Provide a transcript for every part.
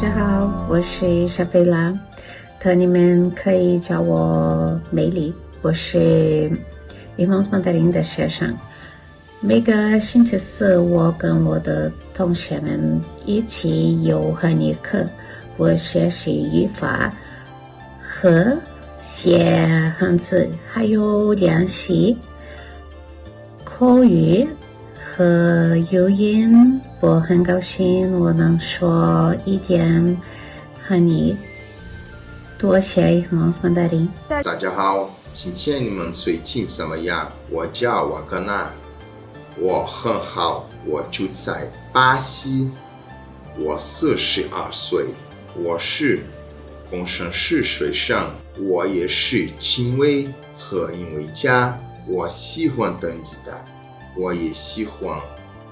大家好，我是莎菲拉，你们可以叫我美丽。我是 Irmãos Mandarim 的学生。每个星期四，我跟我的同学们一起有汉语课，我学习语法和写汉字，还有练习口语和语音。我很高兴我能说一点汉语，多谢 Irmãos Mandarim。大家好，今天你们最近怎么样？我叫瓦格纳，我很好，我住在巴西，我42岁，我是工程师学生，我也是警卫和音乐家，我喜欢登吉他，我也喜欢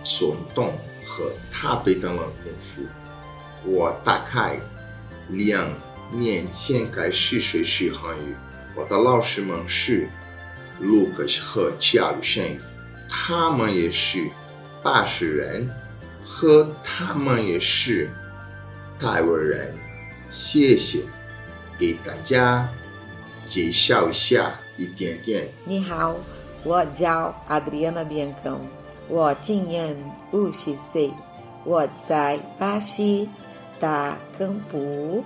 做运动和塔贝等功夫。我大概2年前开始学习汉语，我的老师们是卢克斯和加鲁生，他们也是巴西人，和他们也是台湾人。谢谢，给大家介绍一下一点点。你好，我叫 Adriana Biancão， 我今年50岁，我在巴西打根部，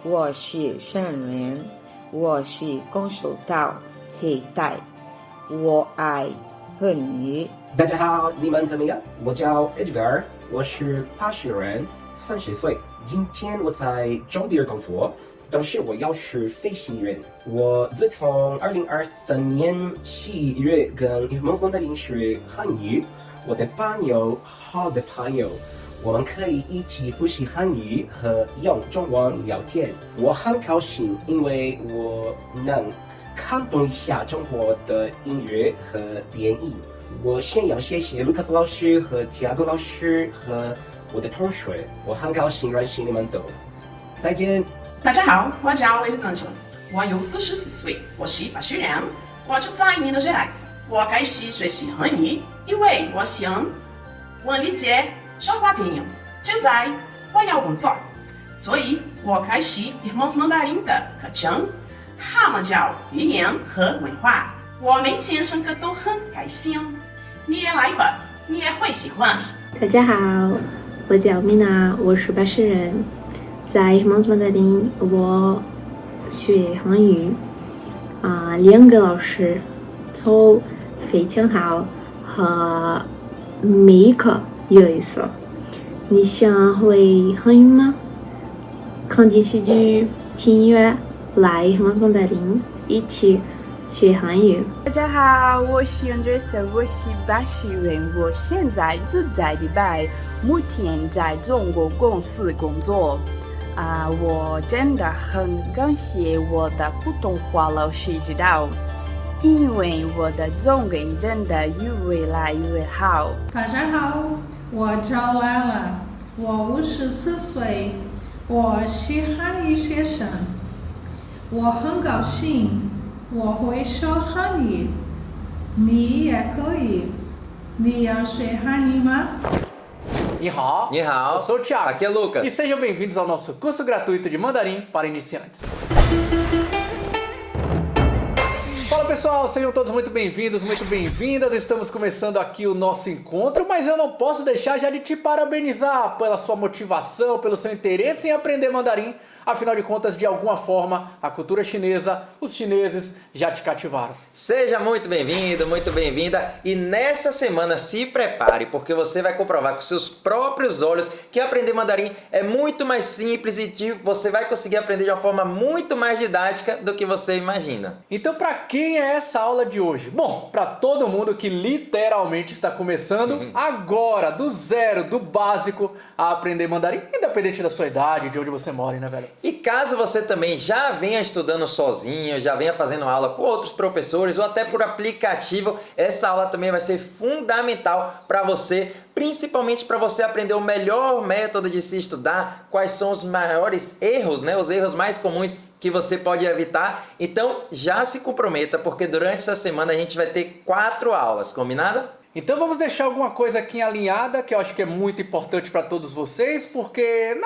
我是商人，我是空手道黑带，我爱汉语。大家好，你们怎么样？我叫 Edgar， 我是巴西人，30岁。今天我在中地工作，但是我要是飞行员。我自从2023年11月跟 Irmãos Mandarim 学汉语，我的朋友，好的朋友，我们可以一起复习汉语和用中文聊天。我很高兴，因为我能看懂一下中国的音乐和电影。我先要谢谢卢卡斯老师和提亚戈老师和我的同学，我很高兴认识你们都。再见。大家好，我叫 Elisângela， 我有44岁，我是巴西人，我住在 Minas Gerais。我开始学习汉语，因为我想理解说话电影。现在我要工作，所以我开始 Irmãos Mandarim 的课程，他们教语言和文化。我每天上课都很开心，你也来吧，你也会喜欢。大家好，我叫米娜，我是巴西人，在 Irmãos Mandarim 我学汉语2个老师都非常好，和每一课有意思。你想会汉语吗？看电视剧、听音乐，来 Irmãos Mandarim 一起学韩语。大家好，我是 Andressa， 我是巴西人，我现在住在迪拜，目前在中国公司工作。我真的很感谢我的普通话老师指导，因为我的中文真的越来越好。大家好，我叫莱拉，我54岁，我是汉语学生，我很高兴我会说汉语，你也可以。你要学汉语吗？你好，eu sou o Thiago, aqui é Lucas. E sejam bem-vindos ao nosso curso gratuito de mandarim para iniciantes. Fala pessoal, sejam todos muito bem-vindos, muito bem-vindas. Estamos começando aqui o nosso encontro, mas eu não posso deixar já de te parabenizar pela sua motivação, pelo seu interesse em aprender mandarim. Afinal de contas, de alguma forma, a cultura chinesa, os chineses já te cativaram. Seja muito bem-vindo, muito bem-vinda. E nessa semana se prepare, porque você vai comprovar com seus próprios olhos que aprender mandarim é muito mais simples e você vai conseguir aprender de uma forma muito mais didática do que você imagina. Então, para quem é essa aula de hoje? Bom, para todo mundo que literalmente está começando agora, do zero, do básico, a aprender mandarim, independente da sua idade, de onde você mora, né, velho? E caso você também já venha estudando sozinho, já venha fazendo aula com outros professores ou até por aplicativo, essa aula também vai ser fundamental para você, principalmente para você aprender o melhor método de se estudar, quais são os maiores erros, né? Os erros mais comuns que você pode evitar. Então já se comprometa, porque durante essa semana a gente vai ter 4 aulas, combinado? Então vamos deixar alguma coisa aqui alinhada, que eu acho que é muito importante para todos vocês, porque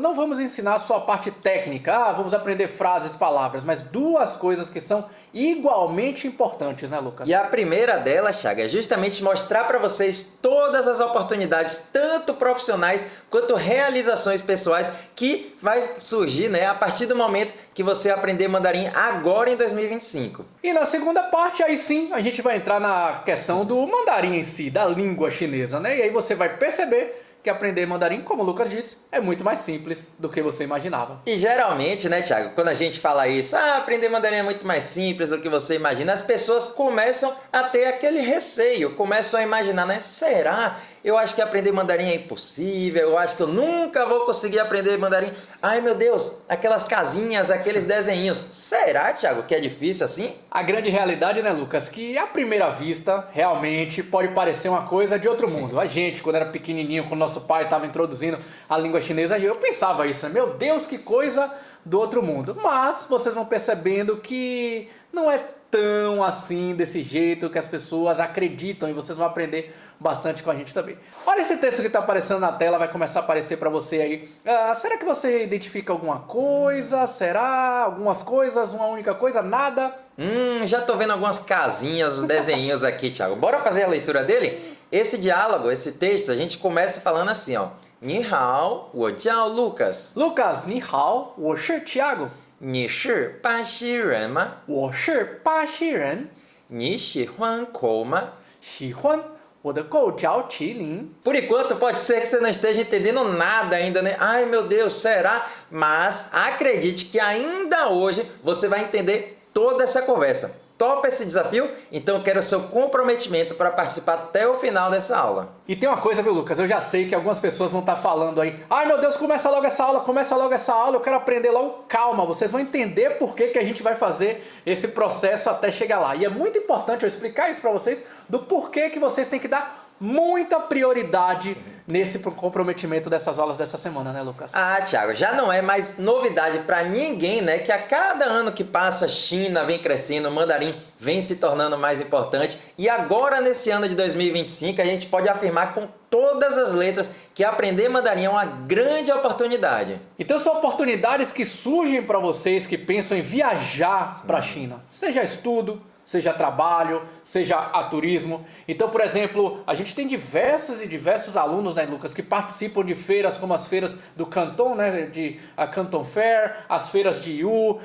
não vamos ensinar só a parte técnica, vamos aprender frases, palavras, mas duas coisas que são igualmente importantes, né, Lucas? E a primeira delas, Thiago, é justamente mostrar para vocês todas as oportunidades, tanto profissionais quanto realizações pessoais, que vai surgir, né, a partir do momento que você aprender mandarim agora em 2025. E na segunda parte, aí sim, a gente vai entrar na questão do mandarim em si, da língua chinesa, né? E aí você vai perceber que aprender mandarim, como o Lucas disse, é muito mais simples do que você imaginava. E geralmente, né, Thiago, quando a gente fala isso, aprender mandarim é muito mais simples do que você imagina, as pessoas começam a ter aquele receio, começam a imaginar, né, será? Eu acho que aprender mandarim é impossível, eu acho que eu nunca vou conseguir aprender mandarim. Ai, meu Deus, aquelas casinhas, aqueles desenhinhos. Será, Thiago, que é difícil assim? A grande realidade, né, Lucas, que à primeira vista, realmente pode parecer uma coisa de outro mundo. A gente, quando era pequenininho, quando nosso pai estava introduzindo a língua chinesa, eu pensava isso, né? Meu Deus, que coisa do outro mundo. Mas vocês vão percebendo que não é tão assim, desse jeito que as pessoas acreditam, e vocês vão aprender bastante com a gente também. Olha esse texto que está aparecendo na tela, vai começar a aparecer para você aí. Será que você identifica alguma coisa? Será? Algumas coisas? Uma única coisa? Nada? Já tô vendo algumas casinhas, os desenhinhos aqui, Thiago. Bora fazer a leitura dele? Esse diálogo, esse texto, a gente começa falando assim, ó. Ni hao, wo jiao Lucas. Lucas, ni hao, wo shi Thiago. Ni shi Baxi人吗? 我是巴西人。你喜欢狗吗？喜欢。我的狗叫麒麟。 Por enquanto, pode ser que você não esteja entendendo nada ainda, né? Ai, meu Deus, será? Mas acredite que ainda hoje você vai entender toda essa conversa. Topa esse desafio? Então eu quero o seu comprometimento para participar até o final dessa aula. E tem uma coisa, viu, Lucas? Eu já sei que algumas pessoas vão estar falando aí. Ai, meu Deus, começa logo essa aula, eu quero aprender logo. Calma, vocês vão entender por que a gente vai fazer esse processo até chegar lá. E é muito importante eu explicar isso para vocês, do porquê que vocês têm que dar muita prioridade nesse comprometimento dessas aulas dessa semana, né, Lucas? Thiago, já não é mais novidade para ninguém, né, que a cada ano que passa a China vem crescendo, o mandarim vem se tornando mais importante, e agora nesse ano de 2025 a gente pode afirmar com todas as letras que aprender mandarim é uma grande oportunidade. Então são oportunidades que surgem para vocês que pensam em viajar para a China, seja estudo, seja trabalho, seja a turismo. Então, por exemplo, a gente tem diversos alunos, né, Lucas, que participam de feiras como as feiras do Canton, né, de Canton Fair, as feiras de Yiwu,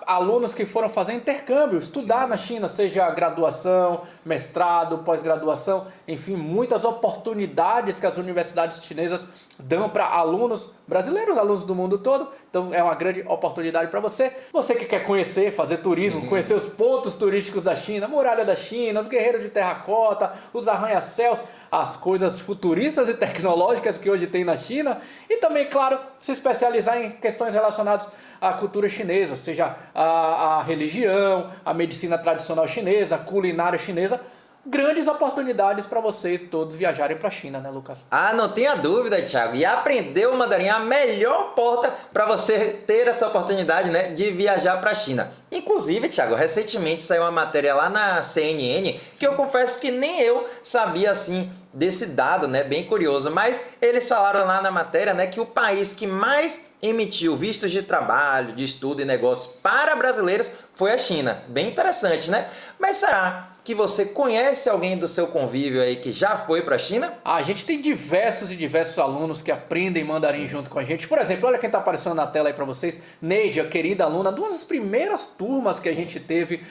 alunos que foram fazer intercâmbio, estudar na China, seja graduação, mestrado, pós-graduação, enfim, muitas oportunidades que as universidades chinesas dão para alunos brasileiros, alunos do mundo todo. Então é uma grande oportunidade para você. Você que quer conhecer, fazer turismo, conhecer os pontos turísticos da China, a muralha da China, os guerreiros de terracota, os arranha-céus, as coisas futuristas e tecnológicas que hoje tem na China. E também, claro, se especializar em questões relacionadas à cultura chinesa, seja a religião, a medicina tradicional chinesa, a culinária chinesa. Grandes oportunidades para vocês todos viajarem para a China, né, Lucas? Não tenha dúvida, Thiago. E aprender o mandarim é a melhor porta para você ter essa oportunidade, né, de viajar para a China. Inclusive, Thiago, recentemente saiu uma matéria lá na CNN que eu confesso que nem eu sabia assim desse dado, né, bem curioso. Mas eles falaram lá na matéria, né, que o país que mais emitiu vistos de trabalho, de estudo e negócios para brasileiros foi a China. Bem interessante, né? Mas será que você conhece alguém do seu convívio aí que já foi para a China? A gente tem diversos alunos que aprendem mandarim junto com a gente. Por exemplo, olha quem está aparecendo na tela aí para vocês. Neide, a querida aluna, de uma das primeiras turmas que a gente teve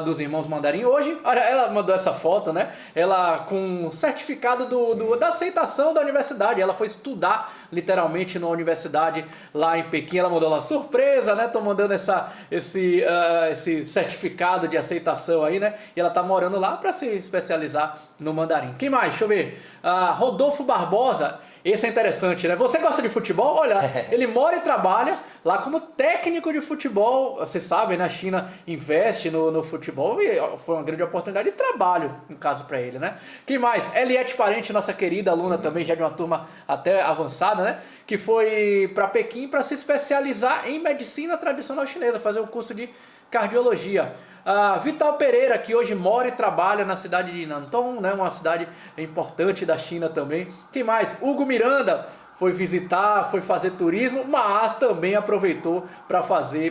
dos Irmãos Mandarim. Hoje, olha, ela mandou essa foto, né? Ela com certificado da aceitação da universidade. Ela foi estudar literalmente na universidade lá em Pequim. Ela mandou uma surpresa, né? Tô mandando esse certificado de aceitação aí, né? E ela tá morando lá para se especializar no mandarim. Quem mais? Deixa eu ver. Rodolfo Barbosa. Esse é interessante, né? Você gosta de futebol? Olha, ele mora e trabalha lá como técnico de futebol. Você sabe, né? A China investe no futebol e foi uma grande oportunidade de trabalho, no caso, para ele, né? Quem mais? Eliette Parente, nossa querida aluna também, já de uma turma até avançada, né? Que foi para Pequim para se especializar em medicina tradicional chinesa, fazer um curso de cardiologia. Vital Pereira, que hoje mora e trabalha na cidade de Nantong, né, uma cidade importante da China também. Quem mais? Hugo Miranda foi visitar, foi fazer turismo, mas também aproveitou para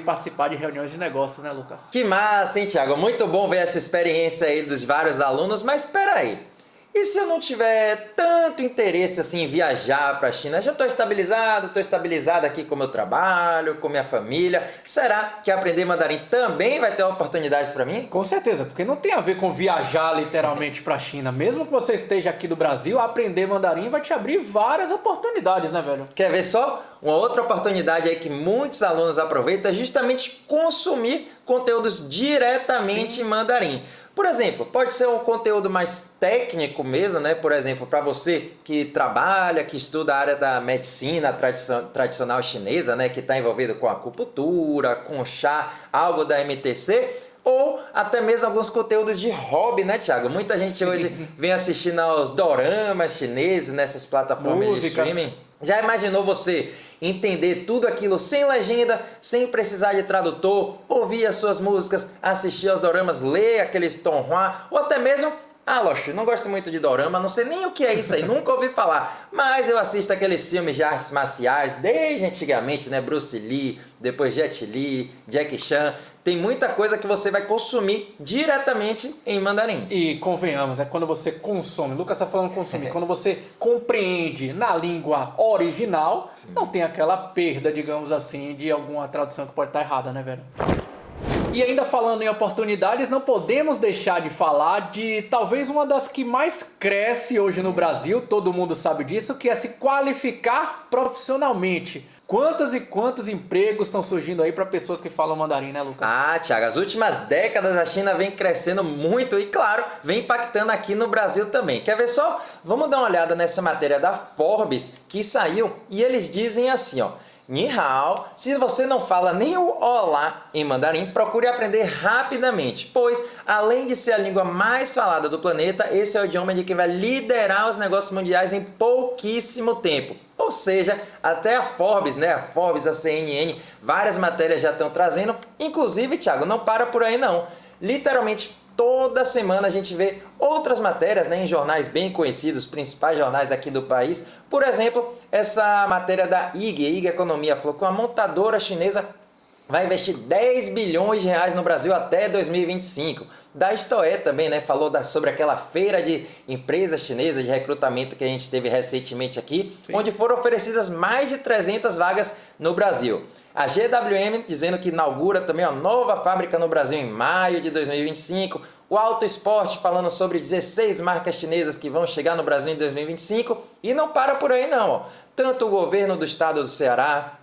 participar de reuniões de negócios, né, Lucas? Que massa, hein, Thiago? Muito bom ver essa experiência aí dos vários alunos, mas espera aí. E se eu não tiver tanto interesse assim em viajar para a China? Já estou estabilizado aqui com o meu trabalho, com minha família. Será que aprender mandarim também vai ter oportunidades para mim? Com certeza, porque não tem a ver com viajar literalmente para a China. Mesmo que você esteja aqui do Brasil, aprender mandarim vai te abrir várias oportunidades, né, velho? Quer ver só? Uma outra oportunidade aí que muitos alunos aproveitam é justamente consumir conteúdos diretamente em mandarim. Por exemplo, pode ser um conteúdo mais técnico mesmo, né? Por exemplo, para você que trabalha, que estuda a área da medicina tradicional chinesa, né? Que está envolvido com acupuntura, com chá, algo da MTC, ou até mesmo alguns conteúdos de hobby, né, Thiago? Muita gente hoje vem assistindo aos doramas chineses nessas plataformas de streaming. Já imaginou você entender tudo aquilo sem legenda, sem precisar de tradutor, ouvir as suas músicas, assistir aos doramas, ler aqueles tonhua, ou até mesmo, Loxo, não gosto muito de dorama, não sei nem o que é isso aí, nunca ouvi falar, mas eu assisto aqueles filmes de artes marciais desde antigamente, né, Bruce Lee, depois Jet Li, Jackie Chan. Tem muita coisa que você vai consumir diretamente em mandarim. E convenhamos, quando você consome, Lucas está falando consumir, quando você compreende na língua original, não tem aquela perda, digamos assim, de alguma tradução que pode estar errada, né, velho? E ainda falando em oportunidades, não podemos deixar de falar de talvez uma das que mais cresce hoje no Brasil, todo mundo sabe disso, que é se qualificar profissionalmente. Quantos e quantos empregos estão surgindo aí para pessoas que falam mandarim, né, Lucas? Thiago, as últimas décadas a China vem crescendo muito e, claro, vem impactando aqui no Brasil também. Quer ver só? Vamos dar uma olhada nessa matéria da Forbes que saiu e eles dizem assim, ó. Ni hao, se você não fala nem o olá em mandarim, procure aprender rapidamente, pois além de ser a língua mais falada do planeta, esse é o idioma de que vai liderar os negócios mundiais em pouquíssimo tempo. Ou seja, até a Forbes, né? A Forbes, a CNN, várias matérias já estão trazendo, inclusive, Thiago, não para por aí não. Literalmente toda semana a gente vê outras matérias, né, em jornais bem conhecidos, principais jornais aqui do país. Por exemplo, essa matéria da IG Economia falou que uma montadora chinesa vai investir 10 bilhões de reais no Brasil até 2025. Da Stoé também, né, falou sobre aquela feira de empresas chinesas de recrutamento que a gente teve recentemente aqui, onde foram oferecidas mais de 300 vagas no Brasil. A GWM dizendo que inaugura também uma nova fábrica no Brasil em maio de 2025. O Auto Esporte falando sobre 16 marcas chinesas que vão chegar no Brasil em 2025. E não para por aí não. Tanto o governo do estado do Ceará,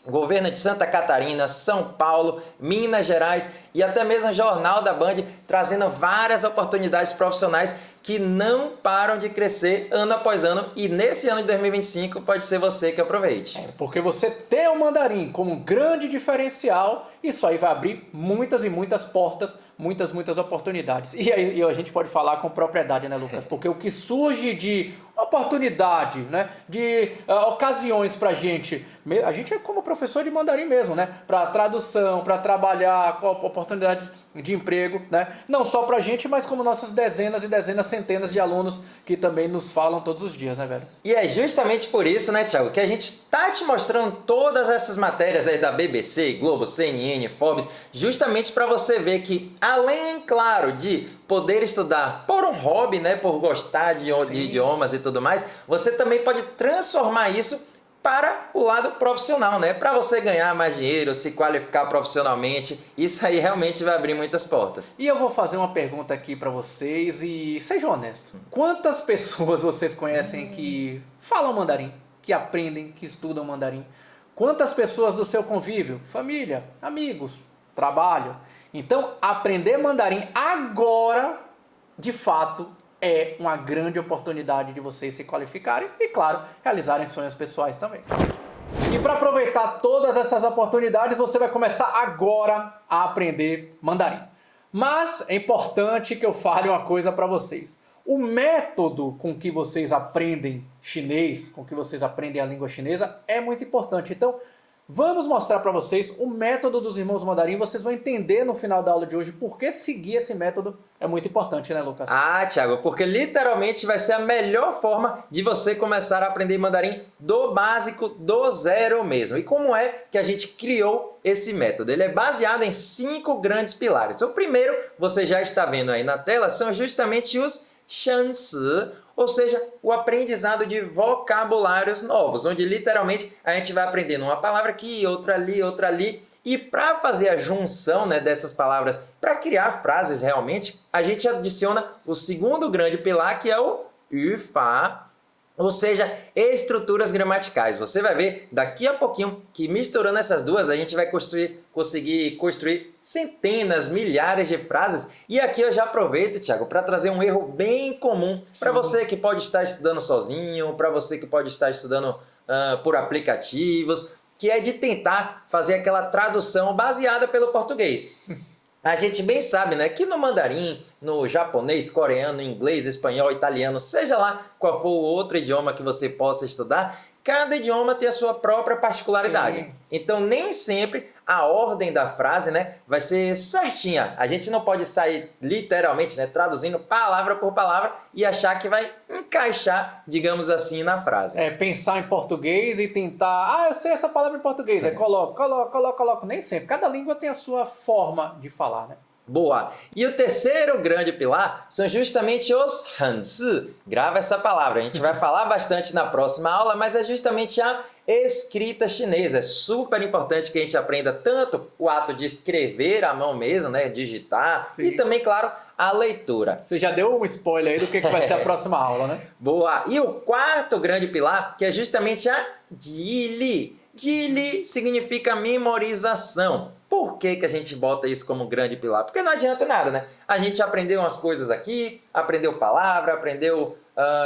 o governo de Santa Catarina, São Paulo, Minas Gerais e até mesmo o Jornal da Band trazendo várias oportunidades profissionais que não param de crescer ano após ano, e nesse ano de 2025 pode ser você que aproveite. Porque você tem o mandarim como um grande diferencial, isso aí vai abrir muitas e muitas portas, muitas oportunidades. E aí a gente pode falar com propriedade, né, Lucas? Porque o que surge de oportunidade, né, de ocasiões pra gente, a gente é como professor de mandarim mesmo, né, para tradução, para trabalhar, com oportunidades de emprego, né? Não só pra gente, mas como nossas dezenas e dezenas, centenas de alunos que também nos falam todos os dias, né, velho? E é justamente por isso, né, Thiago, que a gente tá te mostrando todas essas matérias aí da BBC, Globo, CNN, Forbes, justamente para você ver que, além, claro, de poder estudar por um hobby, né, por gostar de idiomas e tudo mais, você também pode transformar isso para o lado profissional, né? Para você ganhar mais dinheiro, se qualificar profissionalmente, isso aí realmente vai abrir muitas portas. E eu vou fazer uma pergunta aqui para vocês e sejam honestos. Quantas pessoas vocês conhecem que falam mandarim, que aprendem, que estudam mandarim? Quantas pessoas do seu convívio, família, amigos, trabalho? Então, aprender mandarim agora, de fato, é uma grande oportunidade de vocês se qualificarem e, claro, realizarem sonhos pessoais também. E para aproveitar todas essas oportunidades, você vai começar agora a aprender mandarim. Mas é importante que eu fale uma coisa para vocês. O método com que vocês aprendem chinês, com que vocês aprendem a língua chinesa, é muito importante. Então, Vamos mostrar para vocês o método dos irmãos mandarim. Vocês vão entender no final da aula de hoje por que seguir esse método é muito importante, né, Lucas? Ah, Thiago, porque literalmente vai ser a melhor forma de você começar a aprender mandarim do básico, do zero mesmo. E como é que a gente criou esse método? Ele é baseado em 5 grandes pilares. O primeiro, você já está vendo aí na tela, são justamente os shansi, ou seja, o aprendizado de vocabulários novos, onde literalmente a gente vai aprendendo uma palavra aqui, outra ali, e para fazer a junção, né, dessas palavras, para criar frases realmente, a gente adiciona o segundo grande pilar, que é o Yufa, ou seja, estruturas gramaticais. Você vai ver daqui a pouquinho que misturando essas duas a gente vai conseguir construir centenas, milhares de frases. E aqui eu já aproveito, Thiago, para trazer um erro bem comum para você que pode estar estudando sozinho, para você que pode estar estudando por aplicativos, que é de tentar fazer aquela tradução baseada pelo português. A gente bem sabe, né, que no mandarim, no japonês, coreano, inglês, espanhol, italiano, seja lá qual for o outro idioma que você possa estudar, cada idioma tem a sua própria particularidade. Sim. Então, nem sempre a ordem da frase, né, vai ser certinha. A gente não pode sair literalmente, né, traduzindo palavra por palavra e achar que vai encaixar, digamos assim, na frase. Pensar em português e tentar... eu sei essa palavra em português. Aí coloco. Nem sempre. Cada língua tem a sua forma de falar, né? Boa! E o terceiro grande pilar são justamente os hanzi. Grava essa palavra, a gente vai falar bastante na próxima aula, mas é justamente a escrita chinesa. É super importante que a gente aprenda tanto o ato de escrever à mão mesmo, né, digitar, sim, e também, claro, a leitura. Você já deu um spoiler aí do que vai ser a próxima aula, né? Boa! E o quarto grande pilar, que é justamente a Jili. Jili significa memorização. Por que a gente bota isso como grande pilar? Porque não adianta nada, né? A gente aprendeu umas coisas aqui, aprendeu palavra, aprendeu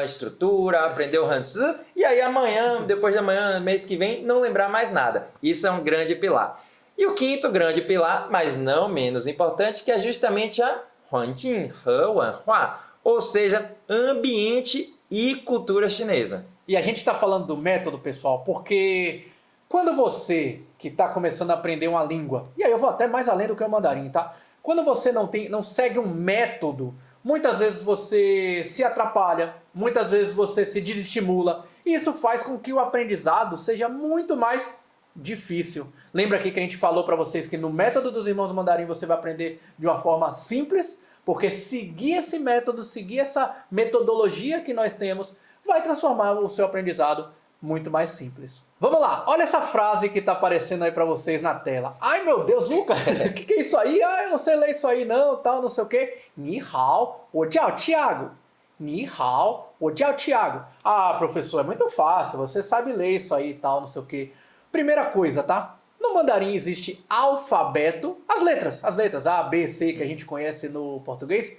estrutura, aprendeu hanzi, e aí amanhã, depois de amanhã, mês que vem, não lembrar mais nada. Isso é um grande pilar. E o quinto grande pilar, mas não menos importante, que é justamente a Huanjing He Wenhua, ou seja, ambiente e cultura chinesa. E a gente está falando do método, pessoal, porque quando você que está começando a aprender uma língua, e aí eu vou até mais além do que o mandarim, tá? Quando você não segue um método, muitas vezes você se atrapalha, muitas vezes você se desestimula, e isso faz com que o aprendizado seja muito mais difícil. Lembra aqui que a gente falou para vocês que no método dos irmãos mandarim você vai aprender de uma forma simples, porque seguir esse método, seguir essa metodologia que nós temos, vai transformar o seu aprendizado muito mais simples. Vamos lá, olha essa frase que está aparecendo aí para vocês na tela. Ai meu Deus, Lucas, o que é isso aí? Eu não sei ler isso aí não, tal, não sei o que. Ni hao, wo jiao Tiago. Ni hao, wo jiao Tiago. Ah, professor, é muito fácil, você sabe ler isso aí e tal, não sei o que. Primeira coisa, tá? No mandarim existe alfabeto, as letras A, B, C que a gente conhece no português.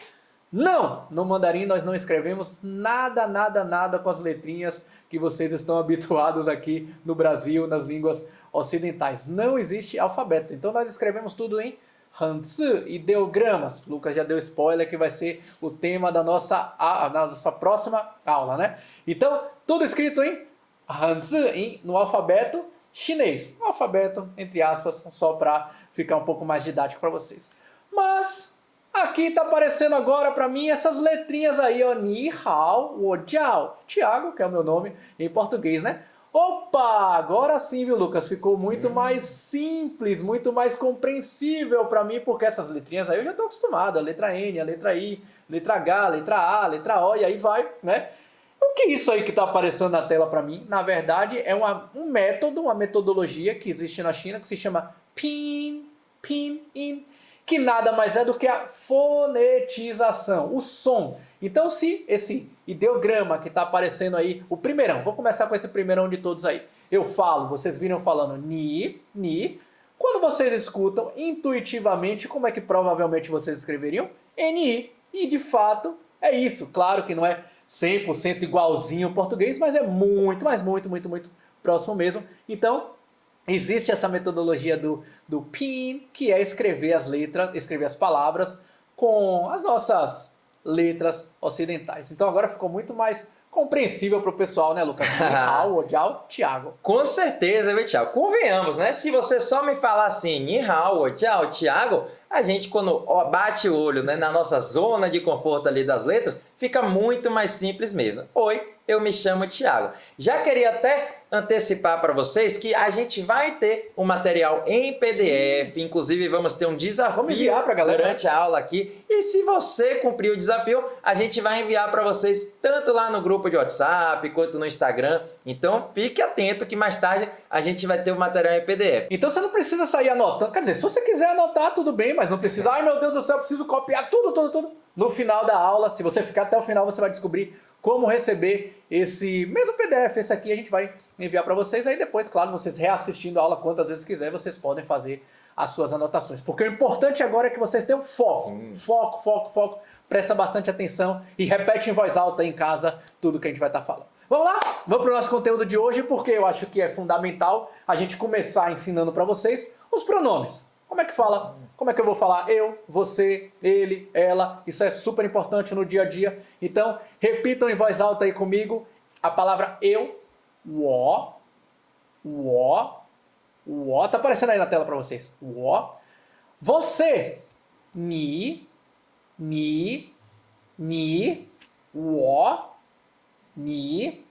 Não! No mandarim nós não escrevemos nada com as letrinhas que vocês estão habituados aqui no Brasil, nas línguas ocidentais. Não existe alfabeto. Então nós escrevemos tudo em hanzi, ideogramas. Lucas já deu spoiler que vai ser o tema da nossa próxima aula, né? Então, tudo escrito em hanzi, no alfabeto chinês. Alfabeto, entre aspas, só para ficar um pouco mais didático para vocês. Mas aqui está aparecendo agora para mim essas letrinhas aí, ó. Ni hao, wo jiao. Tiago, que é o meu nome em português, né? Opa, agora sim, viu, Lucas? Ficou muito mais simples, muito mais compreensível para mim, porque essas letrinhas aí eu já estou acostumado. A letra N, a letra I, letra H, letra A, letra O, e aí vai, né? O que é isso aí que está aparecendo na tela para mim? Na verdade, é um método, uma metodologia que existe na China que se chama Pinyin, que nada mais é do que a fonetização, o som. Então, se esse ideograma que está aparecendo aí, o primeirão, vou começar com esse primeirão de todos aí. Eu falo, vocês viram falando ni. Quando vocês escutam intuitivamente, como é que provavelmente vocês escreveriam? NI. E de fato, é isso. Claro que não é 100% igualzinho ao português, mas é muito próximo mesmo. Então, existe essa metodologia do Pin, que é escrever as letras, escrever as palavras com as nossas letras ocidentais. Então agora ficou muito mais compreensível pro pessoal, né, Lucas? Ni hao, wo jiao, Thiago. Com certeza, viu, Thiago? Convenhamos, né? Se você só me falar assim, ni hao, wo jiao, Thiago, a gente, quando bate o olho, né, na nossa zona de conforto ali das letras, fica muito mais simples mesmo. Oi, eu me chamo Thiago. Já queria até antecipar para vocês que a gente vai ter um material em PDF, sim. Inclusive vamos ter um desafio pra galera, durante a aula aqui. E se você cumprir o desafio, a gente vai enviar para vocês tanto lá no grupo de WhatsApp quanto no Instagram. Então fique atento que mais tarde a gente vai ter o material em PDF. Então você não precisa sair anotando. Quer dizer, se você quiser anotar, tudo bem, mas não precisa. Ai, meu Deus do céu, eu preciso copiar tudo. No final da aula, se você ficar até o final, você vai descobrir como receber esse mesmo PDF. Esse aqui a gente vai enviar para vocês. Aí depois, claro, vocês reassistindo a aula quantas vezes quiser, vocês podem fazer as suas anotações. Porque o importante agora é que vocês tenham foco. Sim. Foco. Presta bastante atenção e repete em voz alta em casa tudo que a gente vai estar falando. Vamos lá? Vamos para o nosso conteúdo de hoje, porque eu acho que é fundamental a gente começar ensinando para vocês os pronomes. Como é que fala? Como é que eu vou falar? Eu, você, ele, ela. Isso é super importante no dia a dia. Então, repitam em voz alta aí comigo a palavra eu, wo. Tá aparecendo aí na tela para vocês. Wo. Você, ni, wo, ni.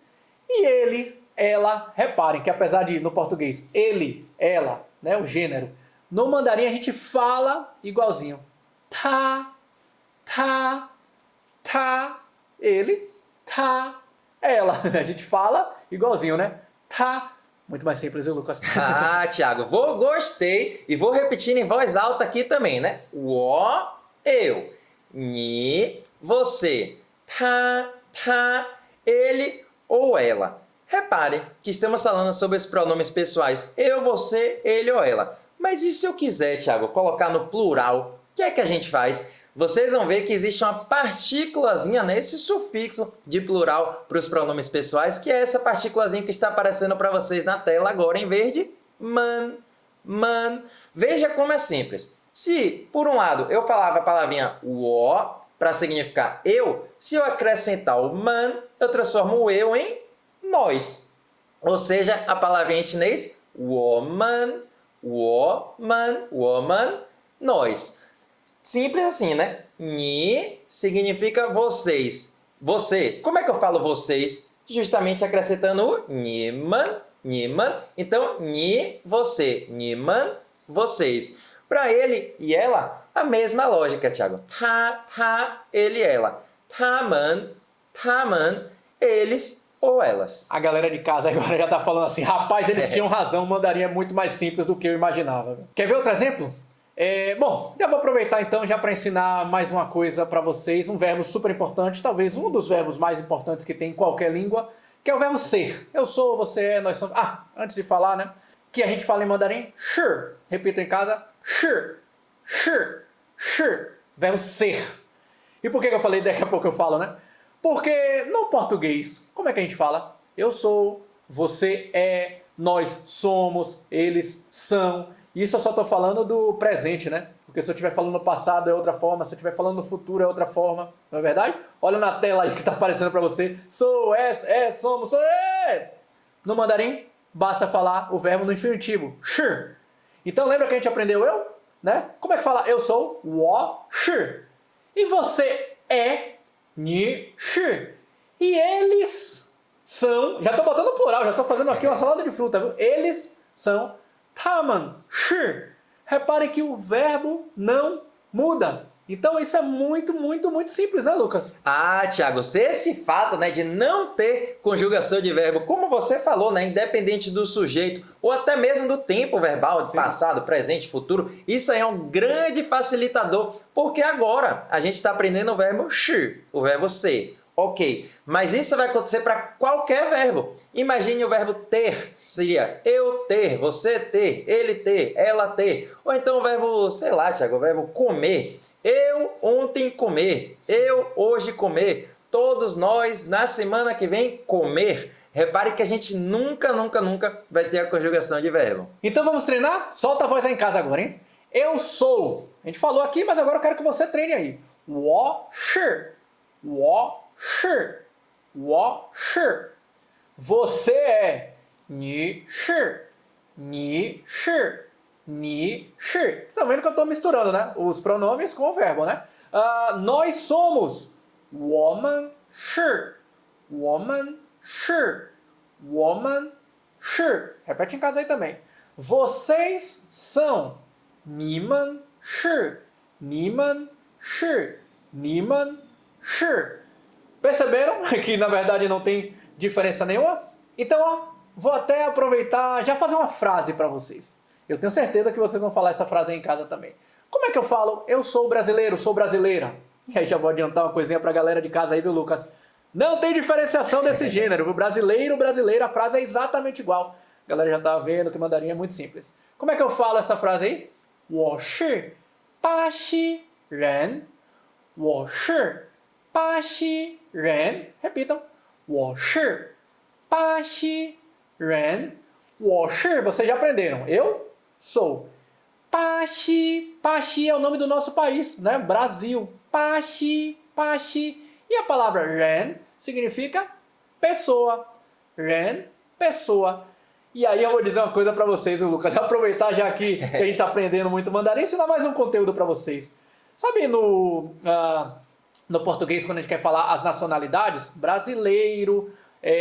E ele, ela. Reparem que apesar de, no português, ele, ela, né, o gênero, no mandarim a gente fala igualzinho. Tá, ele, tá, ela. A gente fala igualzinho, né? Tá. Muito mais simples, viu, Lucas? Ah, Thiago, gostei e vou repetir em voz alta aqui também, né? Wo, eu. Ni, você. Tá, ele ou ela. Reparem que estamos falando sobre os pronomes pessoais eu, você, ele ou ela. Mas e se eu quiser, Thiago, colocar no plural, o que é que a gente faz? Vocês vão ver que existe uma partículazinha nesse sufixo de plural para os pronomes pessoais, que é essa partículazinha que está aparecendo para vocês na tela agora em verde. Man. Veja como é simples. Se, por um lado, eu falava a palavrinha wo para significar eu, se eu acrescentar o man, eu transformo o eu em nós. Ou seja, a palavrinha em chinês, woman, nós. Simples assim, né? Ni significa vocês. Você. Como é que eu falo vocês? Justamente acrescentando o niman. Então, ni, você. Niman, vocês. Para ele e ela, a mesma lógica, Thiago. Tá, ele e ela. Taman, eles ou elas. A galera de casa agora já tá falando assim, rapaz, eles tinham razão, o mandarim é muito mais simples do que eu imaginava. Quer ver outro exemplo? Bom, já vou aproveitar então já para ensinar mais uma coisa para vocês, um verbo super importante, talvez um dos verbos mais importantes que tem em qualquer língua, que é o verbo ser. Eu sou, você é, nós somos. Antes de falar, né, que a gente fala em mandarim, shi. Repita em casa, shi. Verbo ser. E por que eu falei daqui a pouco eu falo, né? Porque no português, como é que a gente fala? Eu sou, você é, nós somos, eles são. Isso eu só estou falando do presente, né? Porque se eu estiver falando no passado é outra forma, se eu estiver falando no futuro é outra forma. Não é verdade? Olha na tela aí que está aparecendo para você. Sou, somos, sou, No mandarim, basta falar o verbo no infinitivo. Shi. Então lembra que a gente aprendeu eu? Né? Como é que fala eu sou? Wo, shi. E você é? Ni, shi. E eles são... Já estou botando no plural, já estou fazendo aqui uma salada de fruta, viu? Eles são... Taman, shi. Reparem que o verbo não muda. Então isso é muito simples, né, Lucas? Thiago, esse fato, né, de não ter conjugação de verbo, como você falou, né, independente do sujeito ou até mesmo do tempo verbal, de passado, presente, futuro, isso aí é um grande facilitador, porque agora a gente está aprendendo o verbo shi, o verbo ser. Ok, mas isso vai acontecer para qualquer verbo. Imagine o verbo ter, seria eu ter, você ter, ele ter, ela ter. Ou então o verbo, sei lá, Thiago, o verbo comer. Eu ontem comer, eu hoje comer, todos nós na semana que vem comer. Repare que a gente nunca vai ter a conjugação de verbo. Então vamos treinar? Solta a voz aí em casa agora, hein? Eu sou. A gente falou aqui, mas agora eu quero que você treine aí. Wo, shi. Wo, shi. 我是. Você é. 你是. 你是. 你是. Vocês estão vendo que eu estou misturando, né? Os pronomes com o verbo, né? Nós somos. 我们是. 我们是. 我们是. Repete em casa aí também. Vocês são. 你们是. 你们是. 你们是. Perceberam que na verdade não tem diferença nenhuma? Então, ó, vou até aproveitar, já fazer uma frase para vocês. Eu tenho certeza que vocês vão falar essa frase aí em casa também. Como é que eu falo? Eu sou brasileiro, sou brasileira. E aí já vou adiantar uma coisinha pra galera de casa aí, viu, Lucas? Não tem diferenciação desse gênero. Brasileiro, brasileira, a frase é exatamente igual. A galera já tá vendo que mandarim é muito simples. Como é que eu falo essa frase aí? 我是巴西人. 我是巴西人. Repitam. 我是巴西人. 我是, vocês já aprenderam. Eu sou. Paxi. Paxi é o nome do nosso país, né? Brasil. Paxi. Paxi. E a palavra ren significa pessoa. Ren, pessoa. E aí eu vou dizer uma coisa para vocês, Lucas. Aproveitar já que a gente está aprendendo muito mandarim, ensinar mais um conteúdo para vocês. Sabe no português, quando a gente quer falar as nacionalidades? Brasileiro,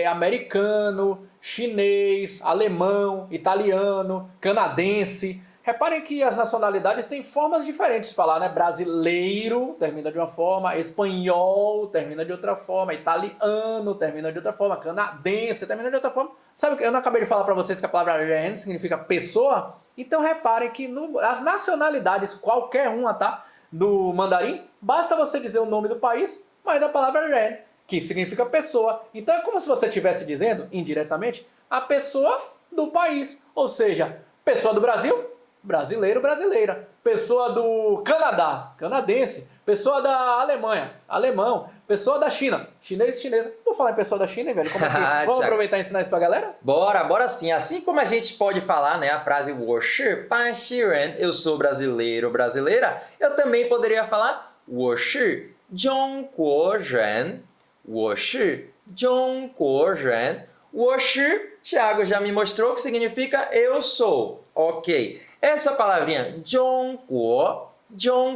americano, chinês, alemão, italiano, canadense. Reparem que as nacionalidades têm formas diferentes de falar, né? Brasileiro termina de uma forma, espanhol termina de outra forma, italiano termina de outra forma, canadense termina de outra forma. Sabe que eu não acabei de falar para vocês que a palavra ren significa pessoa? Então reparem que as nacionalidades, qualquer uma, tá? Do mandarim, basta você dizer o nome do país, mas a palavra ren, que significa pessoa. Então é como se você estivesse dizendo, indiretamente, a pessoa do país. Ou seja, pessoa do Brasil, brasileiro, brasileira. Pessoa do Canadá, canadense. Pessoa da Alemanha, alemão. Pessoa da China, chinês, chinesa. Vou falar em pessoa da China, hein, velho? Como é que... Vamos aproveitar e ensinar isso pra galera? Bora sim. Assim como a gente pode falar, né, a frase 我是巴西人, eu sou brasileiro, brasileira, eu também poderia falar 我是中国人. 我是中国人. 我是, Thiago já me mostrou que significa eu sou. Ok. Essa palavrinha 中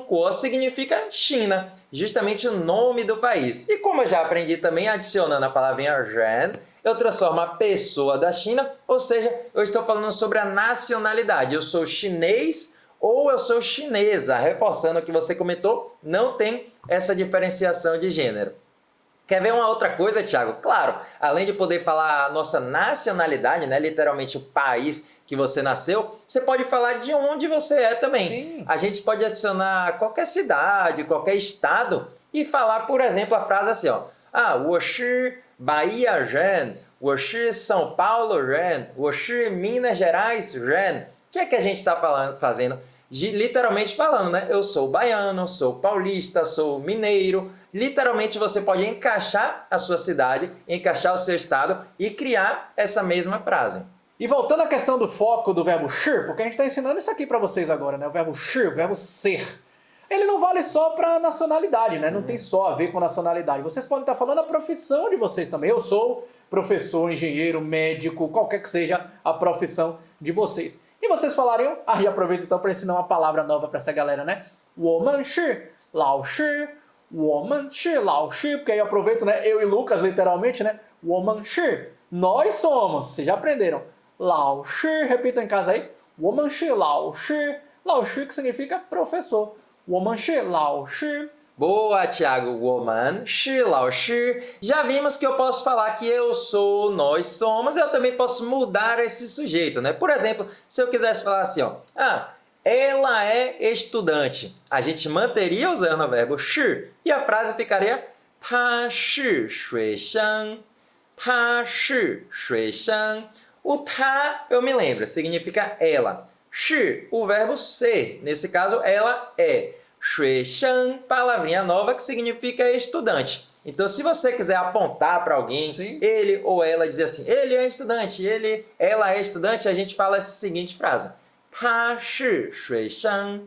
国significa China, justamente o nome do país. E como eu já aprendi também, adicionando a palavrinha ren, eu transformo a pessoa da China, ou seja, eu estou falando sobre a nacionalidade. Eu sou chinês ou eu sou chinesa, reforçando o que você comentou, não tem essa diferenciação de gênero. Quer ver uma outra coisa, Thiago? Claro, além de poder falar a nossa nacionalidade, né, literalmente o país que você nasceu, você pode falar de onde você é também. Sim. A gente pode adicionar qualquer cidade, qualquer estado e falar, por exemplo, a frase assim, ó. 我是 Bahia人, 我是 São Paulo人, 我是 Minas Gerais人. O que é que a gente está fazendo? Literalmente falando, né? Eu sou baiano, sou paulista, sou mineiro. Literalmente você pode encaixar a sua cidade, encaixar o seu estado e criar essa mesma frase. E voltando à questão do foco do verbo ser, porque a gente está ensinando isso aqui para vocês agora, né? O verbo ser, o verbo ser. Ele não vale só para nacionalidade, né? Não tem só a ver com nacionalidade. Vocês podem estar falando a profissão de vocês também. Eu sou professor, engenheiro, médico, qualquer que seja a profissão de vocês. E vocês falariam, e aproveito então para ensinar uma palavra nova para essa galera, né? 我们是老师, 我们是老师, porque aí eu aproveito, né? Eu e Lucas, literalmente, né? 我们是, nós somos, vocês já aprenderam. 老师, repitam em casa aí. 我们是老师, 老师que significa professor. 我们是老师. Boa, Thiago. 我们是老师. Já vimos que eu posso falar que eu sou, nós somos. Eu também posso mudar esse sujeito, né? Por exemplo, se eu quisesse falar assim, ó. Ela é estudante. A gente manteria usando o verbo 是 e a frase ficaria 她是学生. 她是学生. O 她, eu me lembro, significa ela. 是, o verbo ser. Nesse caso, ela é. 学生, palavrinha nova que significa estudante. Então, se você quiser apontar para alguém, Sim. ele ou ela dizer assim, ele é estudante, ela é estudante, a gente fala essa seguinte frase. 他是学生.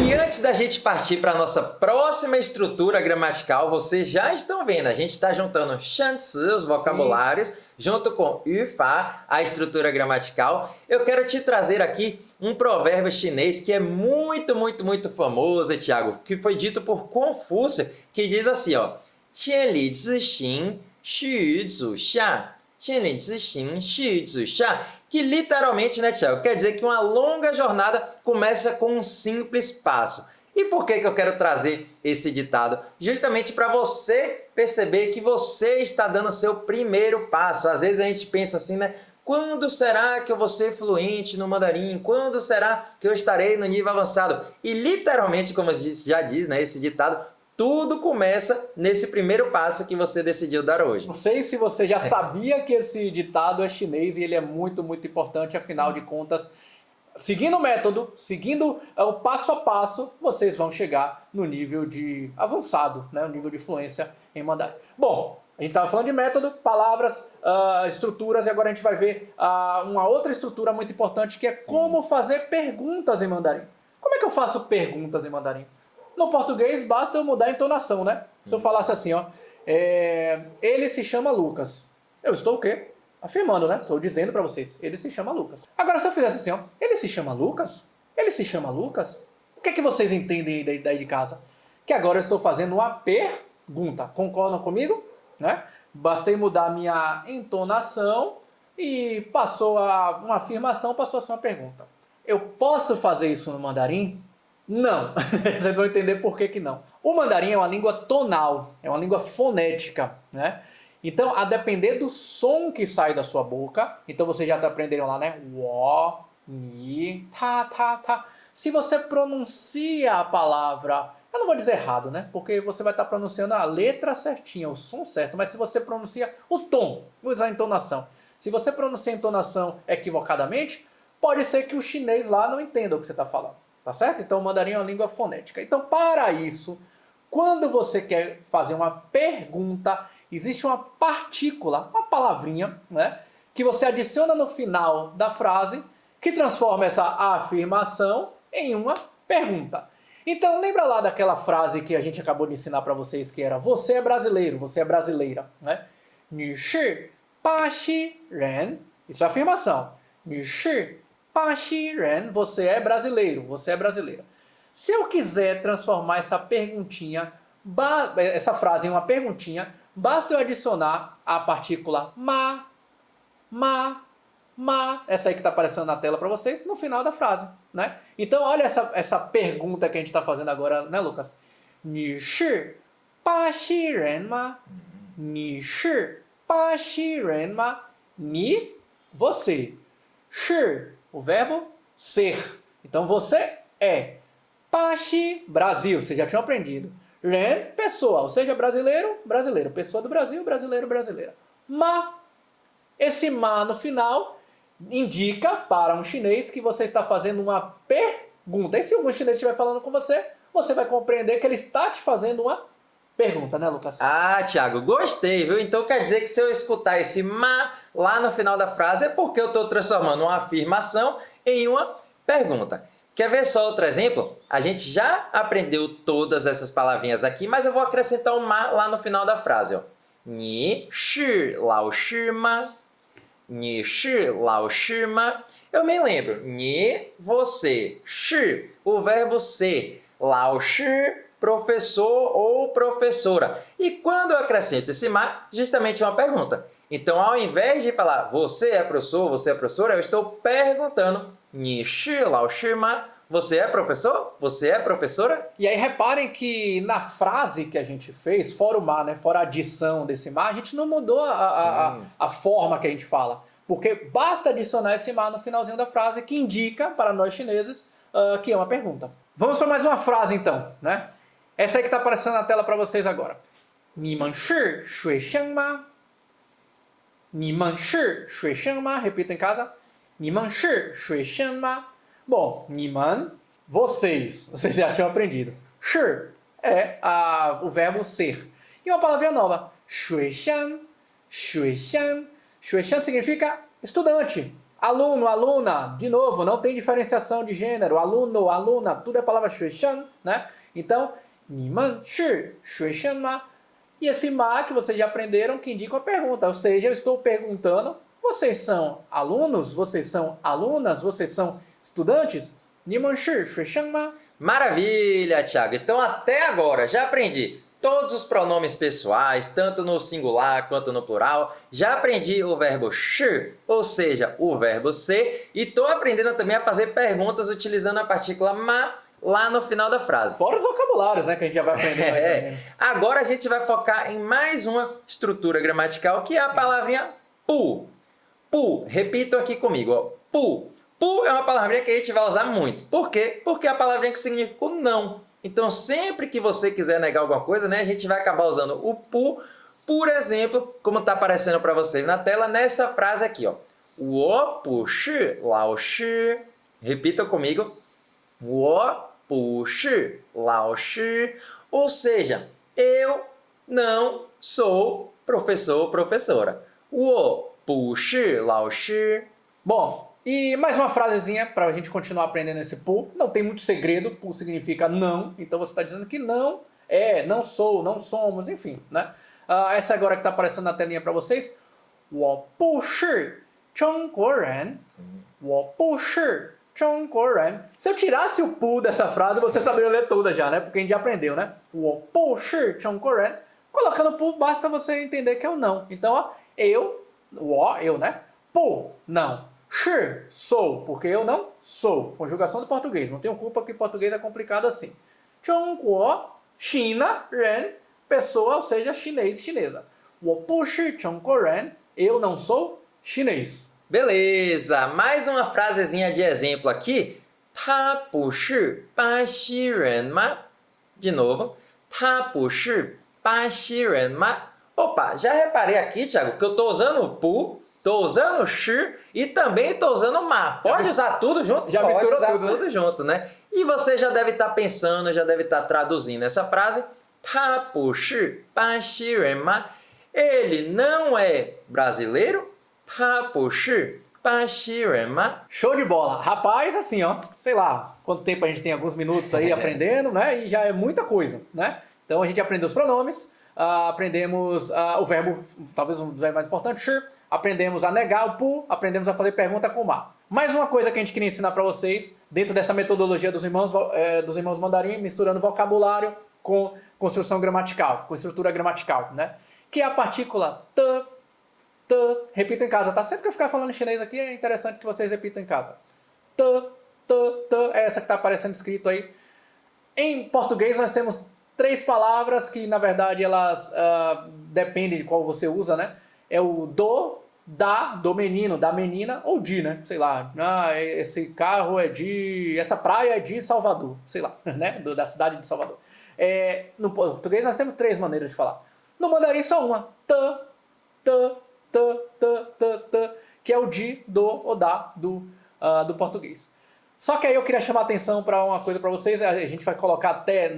E antes da gente partir para a nossa próxima estrutura gramatical, vocês já estão vendo, a gente está juntando shansi, os vocabulários, junto com yufa, a estrutura gramatical. Eu quero te trazer aqui um provérbio chinês que é muito famoso, Tiago, que foi dito por Confúcio, que diz assim, ó, 千里之行，须臾足下。千里之行，须臾足下。Que literalmente, né, Tiago, quer dizer que uma longa jornada começa com um simples passo. E por que eu quero trazer esse ditado? Justamente para você perceber que você está dando o seu primeiro passo. Às vezes a gente pensa assim, né? Quando será que eu vou ser fluente no mandarim? Quando será que eu estarei no nível avançado? E literalmente, como já diz, né, esse ditado, tudo começa nesse primeiro passo que você decidiu dar hoje. Não sei se você já sabia que esse ditado é chinês e ele é muito importante, afinal de contas, seguindo o método, seguindo o passo a passo, vocês vão chegar no nível de avançado, né? O nível de fluência em mandarim. Bom, a gente estava falando de método, palavras, estruturas, e agora a gente vai ver uma outra estrutura muito importante, que é como fazer perguntas em mandarim. Como é que eu faço perguntas em mandarim? No português, basta eu mudar a entonação, né? Se eu falasse assim, ó, ele se chama Lucas. Eu estou o quê? Afirmando, né? Estou dizendo para vocês, ele se chama Lucas. Agora, se eu fizesse assim, ó, ele se chama Lucas? Ele se chama Lucas? O que é que vocês entendem daí de casa? Que agora eu estou fazendo uma pergunta. Concordam comigo? Né? Bastei mudar a minha entonação e uma afirmação passou a ser uma pergunta. Eu posso fazer isso no mandarim? Não, vocês vão entender por que não. O mandarim é uma língua tonal, é uma língua fonética, né? Então, a depender do som que sai da sua boca, então vocês já aprenderam lá, né? Wo, ni, ta. Se você pronuncia a palavra, eu não vou dizer errado, né? Porque você vai estar pronunciando a letra certinha, o som certo, mas se você pronuncia o tom, vou usar a entonação. Se você pronuncia a entonação equivocadamente, pode ser que o chinês lá não entenda o que você está falando. Tá certo? Então, o mandarim é uma língua fonética. Então, para isso, quando você quer fazer uma pergunta, existe uma partícula, uma palavrinha, né, que você adiciona no final da frase, que transforma essa afirmação em uma pergunta. Então, lembra lá daquela frase que a gente acabou de ensinar para vocês, que era você é brasileiro, você é brasileira, né? 你是巴西人, isso é afirmação. 你是巴西人, você é brasileiro, você é brasileira. Se eu quiser transformar essa perguntinha, essa frase em uma perguntinha, basta eu adicionar a partícula ma, essa aí que está aparecendo na tela para vocês, no final da frase, né? Então, olha essa pergunta que a gente está fazendo agora, né, Lucas? 你是巴西人吗? 你是巴西人吗? 你, você. 是, o verbo ser. Então, você é. Pashi, Brasil, vocês já tinham aprendido. Ren, pessoa, ou seja, brasileiro, brasileiro. Pessoa do Brasil, brasileiro, brasileira. Ma, esse ma no final indica para um chinês que você está fazendo uma pergunta. E se algum chinês estiver falando com você, você vai compreender que ele está te fazendo uma pergunta, né, Lucas? Ah, Thiago, gostei, viu? Então quer dizer que se eu escutar esse ma lá no final da frase é porque eu estou transformando uma afirmação em uma pergunta. Quer ver só outro exemplo? A gente já aprendeu todas essas palavrinhas aqui, mas eu vou acrescentar um ma lá no final da frase, ó. 你是老师吗? 你是老师吗? Eu me lembro. 你, você. 是, o verbo ser. 老师, professor ou professora. E quando eu acrescento esse ma, justamente uma pergunta. Então, ao invés de falar você é professor, você é professora, eu estou perguntando 你是老师吗? Você é professor? Você é professora? E aí reparem que na frase que a gente fez, fora o ma, né, fora a adição desse ma, a gente não mudou a forma que a gente fala. Porque basta adicionar esse ma no finalzinho da frase, que indica para nós chineses que é uma pergunta. Vamos para mais uma frase então, né? Essa aí que está aparecendo na tela para vocês agora. 你们是学生吗? 你们是学生吗? Repita em casa. 你们是学生吗? Bom, 你们, vocês já tinham aprendido. 是 é o verbo ser. E uma palavrinha nova. 学生, 学生. 学生 significa estudante. Aluno, aluna, de novo, não tem diferenciação de gênero. Aluno, aluna, tudo é palavra 学生, né? Então, 你们是学生吗? E esse ma que vocês já aprenderam que indica a pergunta. Ou seja, eu estou perguntando, vocês são alunos? Vocês são alunas? Vocês são estudantes? 你们是学生吗? Maravilha, Thiago. Então, até agora, já aprendi todos os pronomes pessoais, tanto no singular quanto no plural. Já aprendi o verbo 是, ou seja, o verbo ser. E estou aprendendo também a fazer perguntas utilizando a partícula ma lá no final da frase. Fora os vocabulários, né, que a gente já vai aprender. Agora a gente vai focar em mais uma estrutura gramatical, que é a palavrinha pu. Pu, repitam aqui comigo, ó. Pu. Pu é uma palavrinha que a gente vai usar muito. Por quê? Porque é a palavrinha que significa o não. Então, sempre que você quiser negar alguma coisa, né, a gente vai acabar usando o pu, por exemplo, como está aparecendo para vocês na tela, nessa frase aqui, ó. 我不是老师. Repitam comigo. 我不是老师. Ou seja, eu não sou professor ou professora. 我不是老师. Bom, e mais uma frasezinha para a gente continuar aprendendo esse pu. Não tem muito segredo, pu significa não. Então você está dizendo que não é, não sou, não somos, enfim, né? Essa agora que está aparecendo na telinha para vocês. 我不是中国人. 我不是中国人. Se eu tirasse o pu dessa frase, você saberia ler toda já, né? Porque a gente já aprendeu, né? 我不是中国人. Colocando pu, basta você entender que é o não. Então, ó, eu, né? Pu, não. Shi, sou, porque eu não sou. Conjugação do português. Não tenho culpa que português é complicado assim. 中国, China, ren, pessoa, ou seja, chinês, chinesa. 我不是中国人. Eu não sou chinês. Beleza, mais uma frasezinha de exemplo aqui. 他不是巴西人吗? De novo. 他不是巴西人吗? Opa, já reparei aqui, Thiago, que eu estou usando o pu, estou usando o shi e também estou usando o ma. Pode usar tudo junto? Já pode misturou usar tudo, junto, né? E você já deve estar pensando, já deve estar traduzindo essa frase. 他不是巴西人吗? Ele não é brasileiro? 他不是巴西人吗? Show de bola. Rapaz, assim, ó, sei lá, quanto tempo a gente tem, alguns minutos aí aprendendo, né? E já é muita coisa, né? Então a gente aprendeu os pronomes, aprendemos o verbo, talvez um dos verbos mais importantes, shi, aprendemos a negar o pu, aprendemos a fazer pergunta com ma. Mais uma coisa que a gente queria ensinar para vocês, dentro dessa metodologia dos irmãos mandarim, misturando vocabulário com construção gramatical, com estrutura gramatical, né? Que é a partícula t. Repito em casa, tá? Sempre que eu ficar falando chinês aqui, é interessante que vocês repitam em casa. T, é essa que está aparecendo escrito aí. Em português nós temos 3 palavras que, na verdade, elas dependem de qual você usa, né? É o do, da, do menino, da menina, ou de, né? Sei lá, esse carro é de... Essa praia é de Salvador, sei lá, né? Da cidade de Salvador. No português nós temos 3 maneiras de falar. No mandarim só uma. Que é o de, do ou da do português. Só que aí eu queria chamar a atenção para uma coisa para vocês. A gente vai colocar até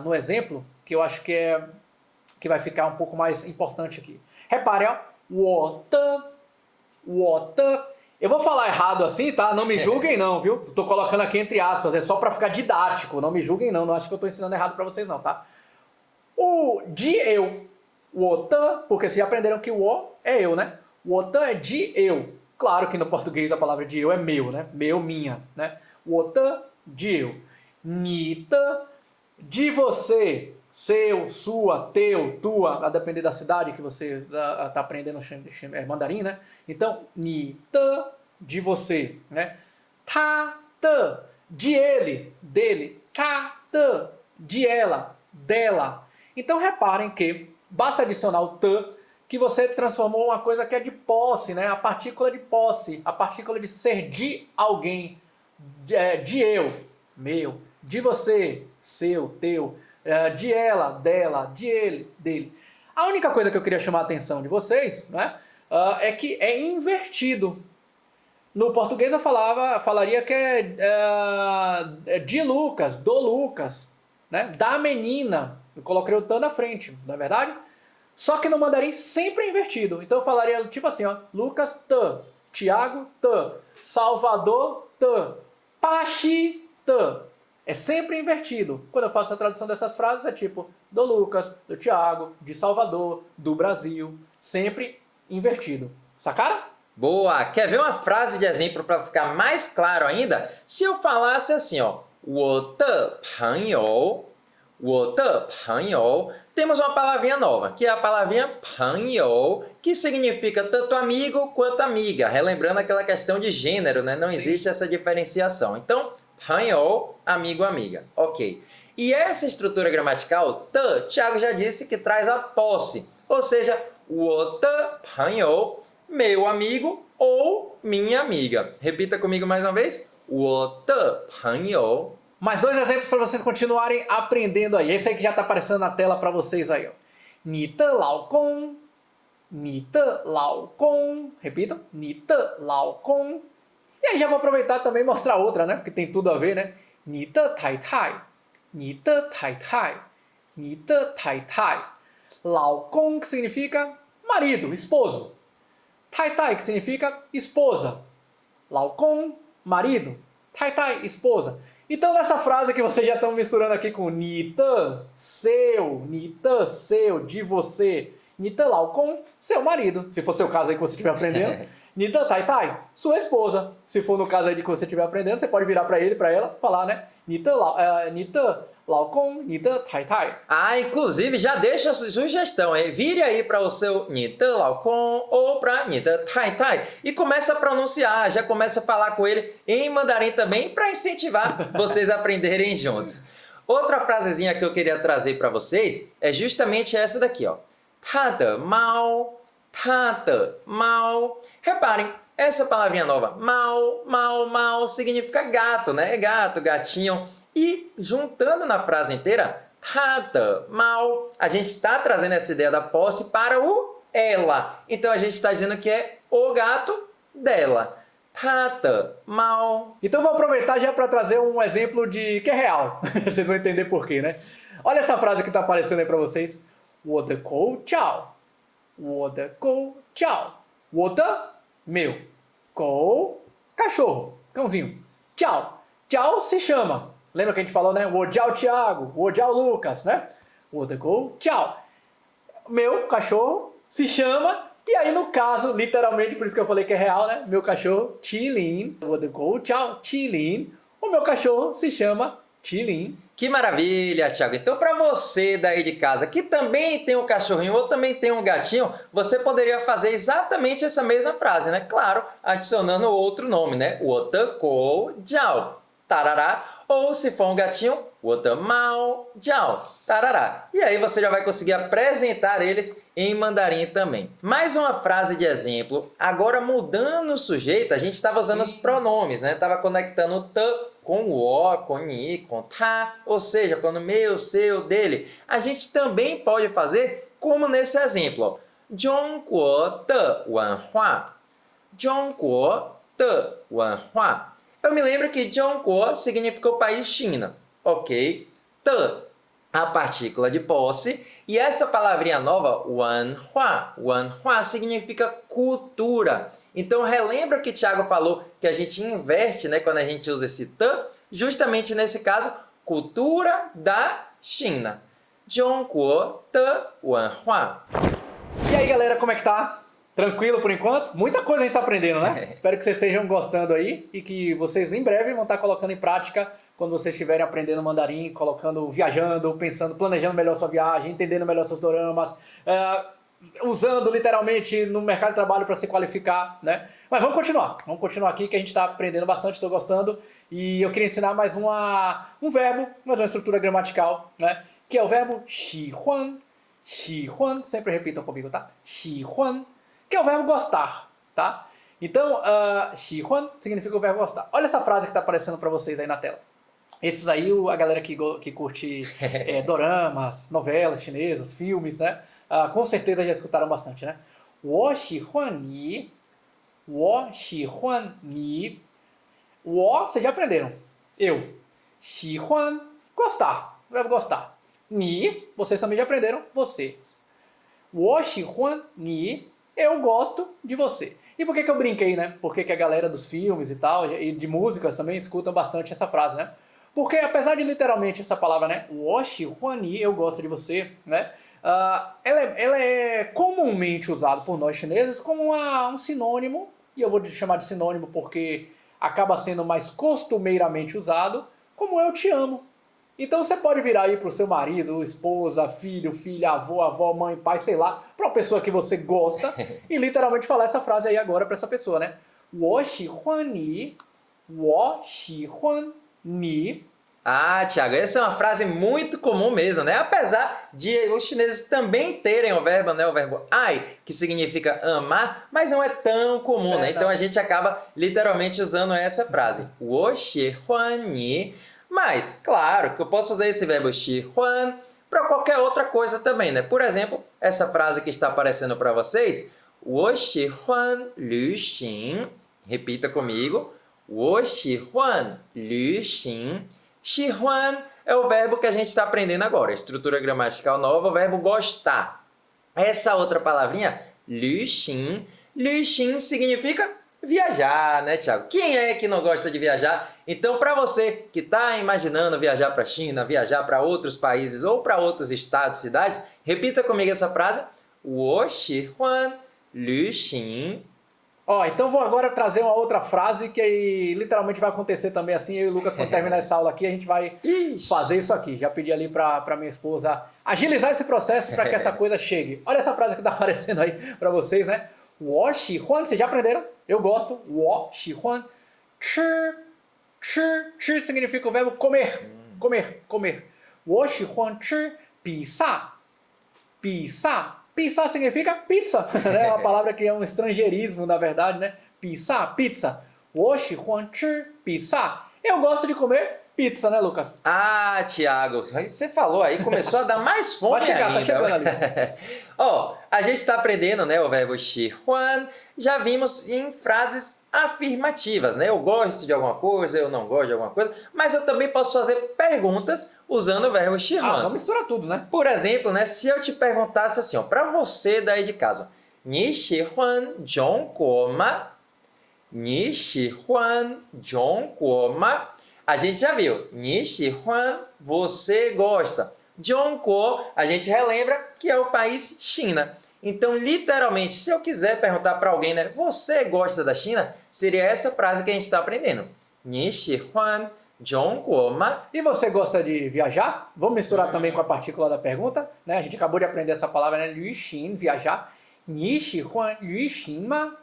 no exemplo, que eu acho que vai ficar um pouco mais importante aqui. Repare, ó. 我的. Eu vou falar errado assim, tá? Não me julguem não, viu? Tô colocando aqui entre aspas, é só para ficar didático. Não me julguem não, não acho que eu tô ensinando errado para vocês não, tá? O de eu. 我的, porque vocês já aprenderam que o o é eu, né? 我的 é de eu. Claro que no português a palavra de eu é meu, né? Meu, minha, né? 我的 de eu. 你的 de você. Seu, sua, teu, tua, a depender da cidade que você está aprendendo mandarim, né? Então, 你的 de você, né? 他的 de ele, dele. 他的 de ela, dela. Então, reparem que basta adicionar o t, que você transformou uma coisa que é de posse, né? A partícula de posse, a partícula de ser de alguém, de eu, meu, de você, seu, teu, de ela, dela, de ele, dele. A única coisa que eu queria chamar a atenção de vocês, né, é que é invertido. No português eu falaria que é de Lucas, do Lucas, né, da menina. Eu coloquei o tan na frente, não é verdade? Só que no mandarim sempre é invertido. Então eu falaria tipo assim, ó, Lucas tan, Tiago, T. Salvador, T. Paxi, T. É sempre invertido. Quando eu faço a tradução dessas frases é tipo do Lucas, do Tiago, de Salvador, do Brasil. Sempre invertido. Sacaram? Boa! Quer ver uma frase de exemplo para ficar mais claro ainda? Se eu falasse assim, ó, 我的朋友, 我的朋友, temos uma palavrinha nova, que é a palavrinha 朋友, que significa tanto amigo quanto amiga, relembrando aquela questão de gênero, né? Não existe essa diferenciação. Então, 朋友, amigo, amiga. Ok. E essa estrutura gramatical, 的, Thiago já disse que traz a posse, ou seja, 我的朋友, meu amigo ou minha amiga. Repita comigo mais uma vez. 我的朋友. Mais 2 exemplos para vocês continuarem aprendendo aí. Esse aí que já está aparecendo na tela para vocês aí, ó. 你的老公, 你的老公. Repitam. 你的老公. E aí já vou aproveitar também e mostrar outra, né? Porque tem tudo a ver, né? 你的太太, 你的太太, 你的太太. 老公, que significa marido, esposo. 太太, que significa esposa. 老公, marido. 太太, esposa. Então, nessa frase que vocês já estão misturando aqui com 你的, seu, 你的, seu, de você. 你的老公, seu marido. Se for seu caso aí que você estiver aprendendo. 你的太太, sua esposa. Se for no caso aí de que você estiver aprendendo, você pode virar para ele, para ela, falar, né? 你的老公, 你的太太. Ah, inclusive, já deixa a sugestão, hein? Vire aí para o seu 你的老公 ou para 你的太太 e começa a pronunciar, já começa a falar com ele em mandarim também para incentivar vocês a aprenderem juntos. Outra frasezinha que eu queria trazer para vocês é justamente essa daqui, ó. 他的猫, 他的猫. Reparem, essa palavrinha nova, mau, significa gato, né? Gato, gatinho. E juntando na frase inteira, 他的猫, a gente está trazendo essa ideia da posse para o ela. Então a gente está dizendo que é o gato dela. 他的猫. Então vou aproveitar já para trazer um exemplo de que é real. Vocês vão entender por quê, né? Olha essa frase que está aparecendo aí para vocês. 我的狗叫, 我的狗叫. 我的, meu. 狗, cachorro, cãozinho. 叫, 叫se chama. Lembra que a gente falou, né? 我叫 Thiago, 我叫 Lucas, né? 我的狗叫. Meu cachorro se chama. E aí, no caso, literalmente, por isso que eu falei que é real, né? Meu cachorro, Qilin. 我的狗叫 Qilin. O meu cachorro se chama Qilin. Que maravilha, Thiago. Então, para você daí de casa que também tem um cachorrinho ou também tem um gatinho, você poderia fazer exatamente essa mesma frase, né? Claro, adicionando outro nome, né? 我的狗叫 tarará. Ou se for um gatinho, 我的猫叫 tarará. E aí você já vai conseguir apresentar eles em mandarim também. Mais uma frase de exemplo. Agora mudando o sujeito, a gente estava usando os pronomes, né? Estava conectando o t com o, com ni, com ta, ou seja, falando meu, seu, dele. A gente também pode fazer como nesse exemplo, ó. 中国的文化, 中国的文化. Eu me lembro que 中国significa o país China, ok? 的, a partícula de posse. E essa palavrinha nova, 文化, 文化 significa cultura. Então, relembra que o Thiago falou que a gente inverte, né, quando a gente usa esse t, justamente nesse caso, cultura da China. 中国的文化. E aí, galera, como é que tá? Tranquilo por enquanto? Muita coisa a gente tá aprendendo, né? Espero que vocês estejam gostando aí e que vocês em breve vão estar colocando em prática quando vocês estiverem aprendendo mandarim, colocando, viajando, pensando, planejando melhor sua viagem, entendendo melhor seus doramas, usando literalmente no mercado de trabalho para se qualificar, né? Mas vamos continuar aqui que a gente está aprendendo bastante, estou gostando e eu queria ensinar mais um verbo, mais uma estrutura gramatical, né? Que é o verbo 喜欢, 喜欢, sempre repitam comigo, tá? 喜欢, que é o verbo gostar, tá? Então, 喜欢 significa o verbo gostar. Olha essa frase que está aparecendo para vocês aí na tela. Esses aí, a galera que curte doramas, novelas chinesas, filmes, né? Com certeza já escutaram bastante, né? 我喜欢你, 我喜欢你. 我, vocês já aprenderam. Eu. 喜欢, gostar. Verbo gostar. 你, vocês também já aprenderam. Você. 我喜欢你, eu gosto de você. E por que que eu brinquei, né? Por que que a galera dos filmes e tal, e de músicas também, escutam bastante essa frase, né? Porque apesar de literalmente essa palavra, né? Woshi Huani, eu gosto de você, né? Ela é comumente usada por nós chineses como um sinônimo, e eu vou chamar de sinônimo porque acaba sendo mais costumeiramente usado, como eu te amo. Então você pode virar aí pro seu marido, esposa, filho, filha, avó, mãe, pai, sei lá, pra uma pessoa que você gosta e literalmente falar essa frase aí agora pra essa pessoa, né? Wo xi huan ni, wo xi huan ni. Ah, Thiago, essa é uma frase muito comum mesmo, né? Apesar de os chineses também terem o verbo, né? O verbo ai, que significa amar, mas não é tão comum, né? Então a gente acaba literalmente usando essa frase. Wo xi huan ni. Mas, claro, que eu posso usar esse verbo xi huan para qualquer outra coisa também, né? Por exemplo, essa frase que está aparecendo para vocês, wo xi huan lü xin. Repita comigo. Wo xi huan lü xin. Xi huan é o verbo que a gente está aprendendo agora, estrutura gramatical nova, o verbo gostar. Essa outra palavrinha, lü xin significa viajar, né, Thiago? Quem é que não gosta de viajar? Então, para você que está imaginando viajar para a China, viajar para outros países ou para outros estados, cidades, repita comigo essa frase. Wo xi huan lü xin. Ó, então vou agora trazer uma outra frase que aí, literalmente vai acontecer também assim. Eu e o Lucas, quando terminar essa aula aqui, a gente vai fazer isso aqui. Já pedi ali para minha esposa agilizar esse processo para que essa coisa chegue. Olha essa frase que está aparecendo aí para vocês, né? Wo xi huan, vocês já aprenderam? Eu gosto. Wo xi huan. Chi significa o verbo comer. Comer. Wo xi huan chi pizza. Pizza significa pizza, né? É uma palavra que é um estrangeirismo, na verdade, né? Pizza. Wo xi huan chi pizza. Eu gosto de comer pizza, né, Lucas? Ah, Thiago, você falou aí, começou a dar mais fome Vai chegar, ainda. tá chegando ali. Ó, a gente está aprendendo, né, o verbo xi huan. Já vimos em frases afirmativas, né? Eu gosto de alguma coisa, eu não gosto de alguma coisa, mas eu também posso fazer perguntas usando o verbo xi huan. Vamos misturar tudo, né? Por exemplo, né, se eu te perguntasse assim, ó, para você daí de casa, Ni xi huan zhong guo ma? Ni xi huan zhong guo ma? A gente já viu, Ni xi huan, você gosta. Zhongguo, a gente relembra que é o país China. Então, literalmente, se eu quiser perguntar para alguém, né, você gosta da China? Seria essa frase que a gente está aprendendo. Ni xi huan zhongguo ma? E você gosta de viajar? Vamos misturar também com a partícula da pergunta, né? A gente acabou de aprender essa palavra, né? Lü xin, viajar. Ni xi huan lü xin ma?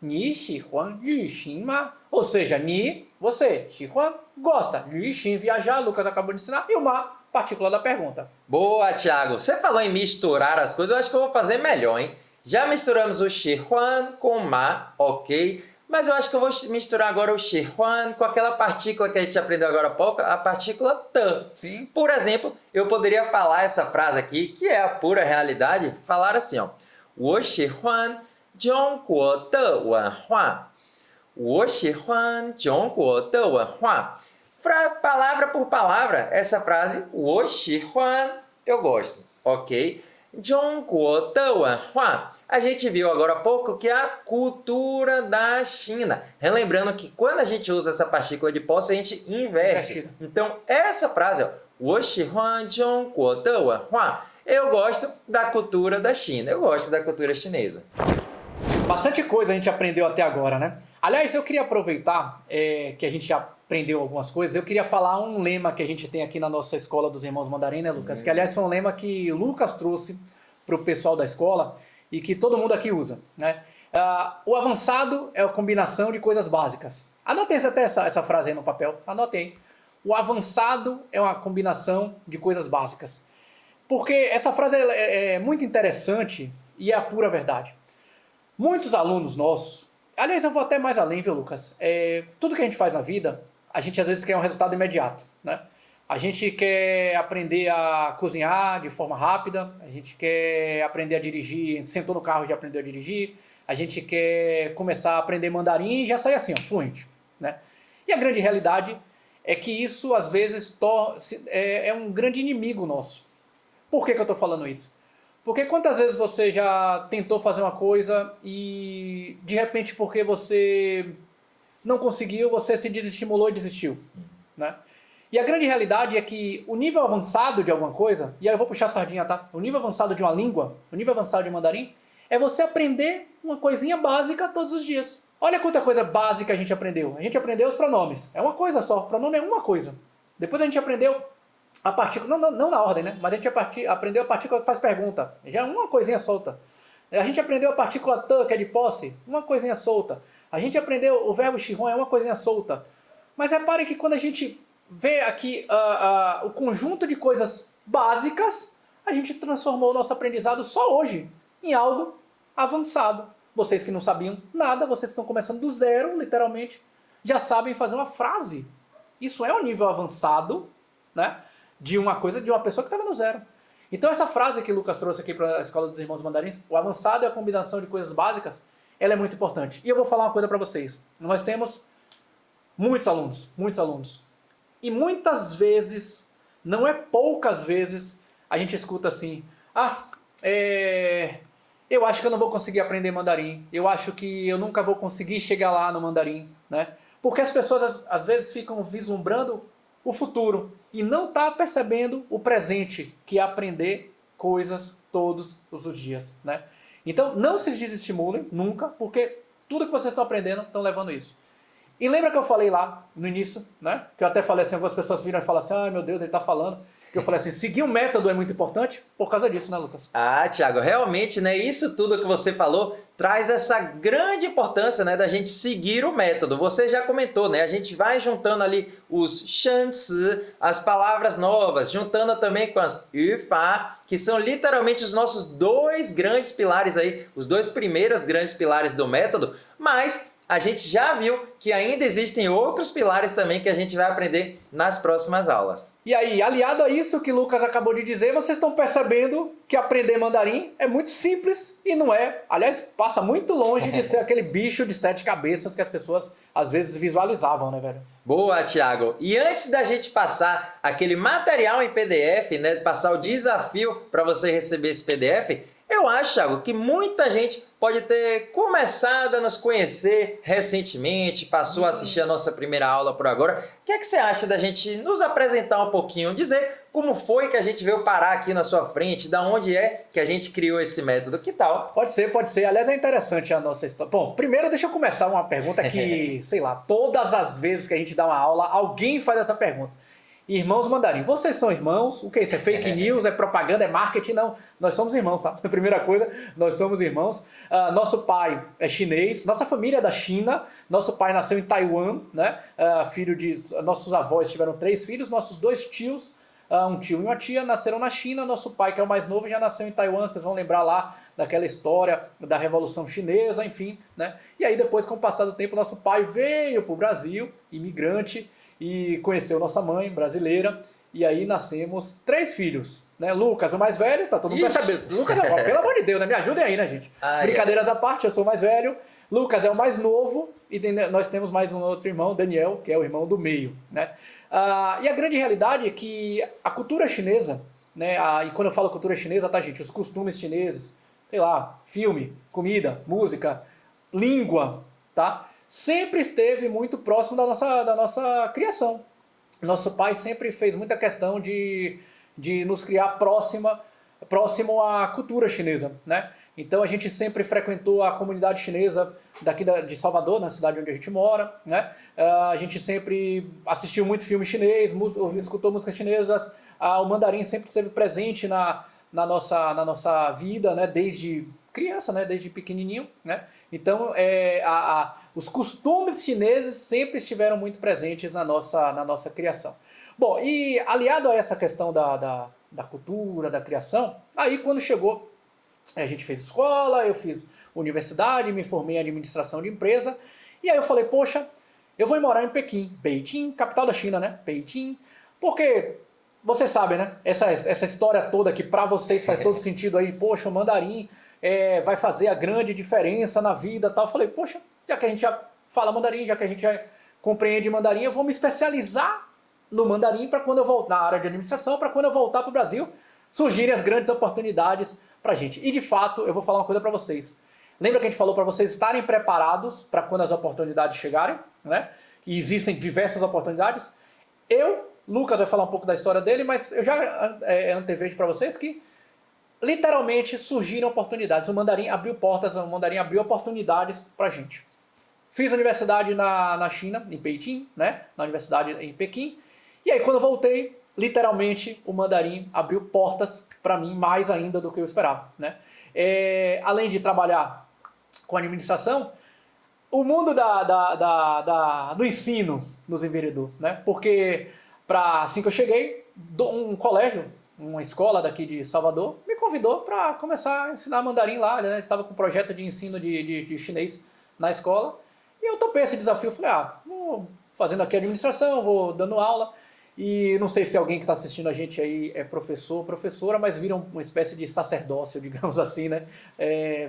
Ni xi huan lü xin ma? Ou seja, ni, você, xi huan, gosta. Lü xin, viajar, Lucas acabou de ensinar. E o ma, partícula da pergunta. Boa, Thiago. Você falou em misturar as coisas, eu acho que eu vou fazer melhor, hein? Já misturamos o xi huan com o ma, ok? Mas eu acho que eu vou misturar agora o xi huan com aquela partícula que a gente aprendeu agora há pouco, a partícula tan. Sim. Por exemplo, eu poderia falar essa frase aqui, que é a pura realidade, falar assim, ó. 我喜欢中国的文化. 我喜欢中国的文化. Palavra por palavra, essa frase, 我喜欢, eu gosto, ok? 中国的文化. A gente viu agora há pouco que é a cultura da China. Relembrando que quando a gente usa essa partícula de posse, a gente inverte. Então, essa frase, ó, 我喜欢中国的文化. Eu gosto da cultura da China. Eu gosto da cultura chinesa. Bastante coisa a gente aprendeu até agora, né? Aliás, eu queria aproveitar que a gente já aprendeu algumas coisas. Eu queria falar um lema que a gente tem aqui na nossa escola dos Irmãos Mandarim, né, Lucas? Que, aliás, foi um lema que o Lucas trouxe para o pessoal da escola e que todo mundo aqui usa, né? O avançado é a combinação de coisas básicas. Anotem até essa frase aí no papel. Anotem aí. O avançado é uma combinação de coisas básicas. Porque essa frase é muito interessante e é a pura verdade. Muitos alunos nossos, aliás, eu vou até mais além, viu, Lucas? Tudo que a gente faz na vida, a gente às vezes quer um resultado imediato, né? A gente quer aprender a cozinhar de forma rápida, a gente quer aprender a dirigir, sentou no carro e já aprendeu a dirigir, a gente quer começar a aprender mandarim e já sair assim, ó, fluente, né? E a grande realidade é que isso, às vezes, é um grande inimigo nosso. Por que eu estou falando isso? Porque quantas vezes você já tentou fazer uma coisa e de repente porque você não conseguiu, você se desestimulou e desistiu, né? E a grande realidade é que o nível avançado de alguma coisa, e aí eu vou puxar a sardinha, tá? O nível avançado de uma língua, o nível avançado de mandarim, é você aprender uma coisinha básica todos os dias. Olha quanta coisa básica a gente aprendeu. A gente aprendeu os pronomes. É uma coisa só. Pronome é uma coisa. Depois a gente aprendeu a partícula, não na ordem, né? Mas a gente aprendeu a partícula que faz pergunta. Já é uma coisinha solta. A gente aprendeu a partícula t, que é de posse. Uma coisinha solta. A gente aprendeu o verbo shihon, é uma coisinha solta. Mas repare que quando a gente vê aqui o conjunto de coisas básicas, a gente transformou o nosso aprendizado só hoje em algo avançado. Vocês que não sabiam nada, vocês estão começando do zero, literalmente, já sabem fazer uma frase. Isso é um nível avançado, né, de uma coisa, de uma pessoa que estava no zero. Então essa frase que o Lucas trouxe aqui para a Escola dos Irmãos Mandarins, o avançado é a combinação de coisas básicas, ela é muito importante. E eu vou falar uma coisa para vocês. Nós temos muitos alunos. E muitas vezes, não é poucas vezes, a gente escuta assim, eu acho que eu não vou conseguir aprender mandarim, eu acho que eu nunca vou conseguir chegar lá no mandarim, né? Porque as pessoas às vezes ficam vislumbrando o futuro e não tá percebendo o presente, que é aprender coisas todos os dias, né? Então não se desestimulem nunca, porque tudo que vocês estão aprendendo estão levando isso. E lembra que eu falei lá no início, né? Que eu até falei assim, algumas pessoas viram e falam assim, ai meu Deus, ele tá falando. Que eu falei assim, seguir o método é muito importante por causa disso, né, Lucas? Ah, Thiago, realmente, né, isso tudo que você falou traz essa grande importância, né, da gente seguir o método. Você já comentou, né, a gente vai juntando ali os shanzi, as palavras novas, juntando também com as yufa, que são literalmente os nossos dois grandes pilares aí, os dois primeiros grandes pilares do método, mas a gente já viu que ainda existem outros pilares também que a gente vai aprender nas próximas aulas. E aí, aliado a isso que o Lucas acabou de dizer, vocês estão percebendo que aprender mandarim é muito simples e não é. Aliás, passa muito longe de ser aquele bicho de 7 cabeças que as pessoas às vezes visualizavam, né, velho? Boa, Thiago. E antes da gente passar aquele material em PDF, né, passar o desafio para você receber esse PDF, eu acho, Thiago, que muita gente pode ter começado a nos conhecer recentemente, passou a assistir a nossa primeira aula por agora. O que é que você acha da gente nos apresentar um pouquinho, dizer como foi que a gente veio parar aqui na sua frente, da onde é que a gente criou esse método, que tal? Pode ser. Aliás, é interessante a nossa história. Bom, primeiro deixa eu começar uma pergunta que, sei lá, todas as vezes que a gente dá uma aula, alguém faz essa pergunta. Irmãos Mandarim, vocês são irmãos? O que é isso? É fake news? É propaganda? É marketing? Não, nós somos irmãos, tá? Primeira coisa, nós somos irmãos. Nosso pai é chinês, nossa família é da China, nosso pai nasceu em Taiwan, né? Nossos avós tiveram 3 filhos, nossos 2 tios, um tio e uma tia, nasceram na China. Nosso pai, que é o mais novo, já nasceu em Taiwan, vocês vão lembrar lá daquela história da Revolução Chinesa, enfim, né? E aí depois, com o passar do tempo, nosso pai veio para o Brasil, imigrante, e conheceu nossa mãe brasileira, e aí nascemos 3 filhos, né? Lucas, o mais velho, tá todo mundo percebendo. Lucas, pelo amor de Deus, né? Me ajudem aí, né, gente? Brincadeiras à parte, eu sou o mais velho, Lucas é o mais novo, e nós temos mais um outro irmão, Daniel, que é o irmão do meio, né? E a grande realidade é que a cultura chinesa, né? E quando eu falo cultura chinesa, tá, gente? Os costumes chineses, sei lá, filme, comida, música, língua, tá? Sempre esteve muito próximo da nossa criação. Nosso pai sempre fez muita questão de nos criar próximo à cultura chinesa, né? Então a gente sempre frequentou a comunidade chinesa daqui de Salvador, na cidade onde a gente mora, né? A gente sempre assistiu muito filme chinês, escutou músicas chinesas, o mandarim sempre esteve presente na nossa vida, né? Desde criança, né? Desde pequenininho, né? Então os costumes chineses sempre estiveram muito presentes na nossa criação. Bom, e aliado a essa questão da cultura, da criação, aí quando chegou, a gente fez escola, eu fiz universidade, me formei em administração de empresa, e aí eu falei, poxa, eu vou morar em Pequim, Beijing, capital da China, né? Beijing, porque vocês sabem, né? Essa história toda que para vocês faz todo sentido aí, poxa, o mandarim vai fazer a grande diferença na vida, tal. Eu falei, poxa, já que a gente já fala mandarim, já que a gente já compreende mandarim, eu vou me especializar no mandarim para quando eu voltar na área de administração, para quando eu voltar para o Brasil, surgirem as grandes oportunidades pra gente. E de fato, eu vou falar uma coisa para vocês. Lembra que a gente falou para vocês estarem preparados para quando as oportunidades chegarem, né? E existem diversas oportunidades. Lucas vai falar um pouco da história dele, mas eu já antevejo para vocês que literalmente surgiram oportunidades. O Mandarim abriu portas, o Mandarim abriu oportunidades pra gente. Fiz universidade na China, em Pequim, né? Na universidade em Pequim. E aí quando eu voltei, literalmente o Mandarim abriu portas para mim mais ainda do que eu esperava, né? Além de trabalhar com administração, o mundo do ensino nos enveredou, né? Porque assim que eu cheguei, um colégio, uma escola daqui de Salvador, me convidou para começar a ensinar mandarim lá, né? Estava com um projeto de ensino de chinês na escola. E eu topei esse desafio, falei, vou fazendo aqui administração, vou dando aula. E não sei se alguém que está assistindo a gente aí é professor ou professora, mas viram uma espécie de sacerdócio, digamos assim, né?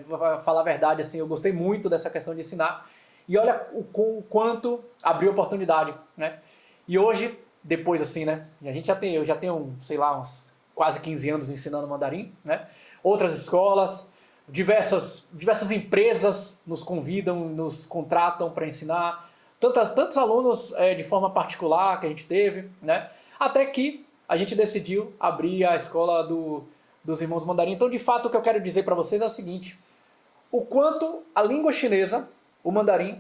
Pra falar a verdade, assim, eu gostei muito dessa questão de ensinar. E olha o quanto abriu oportunidade, né? E hoje, depois assim, né? Eu já tenho, sei lá, uns quase 15 anos ensinando mandarim, né? Outras escolas, diversas empresas nos convidam, nos contratam para ensinar. Tantos alunos de forma particular que a gente teve, né? Até que a gente decidiu abrir a escola dos irmãos mandarim. Então, de fato, o que eu quero dizer para vocês é o seguinte: o quanto a língua chinesa, o mandarim,